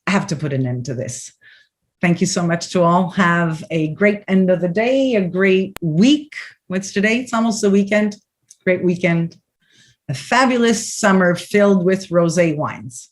I have to put an end to this. Thank you so much to all. Have a great end of the day, a great week. What's today? It's almost the weekend. Great weekend. A fabulous summer filled with rosé wines.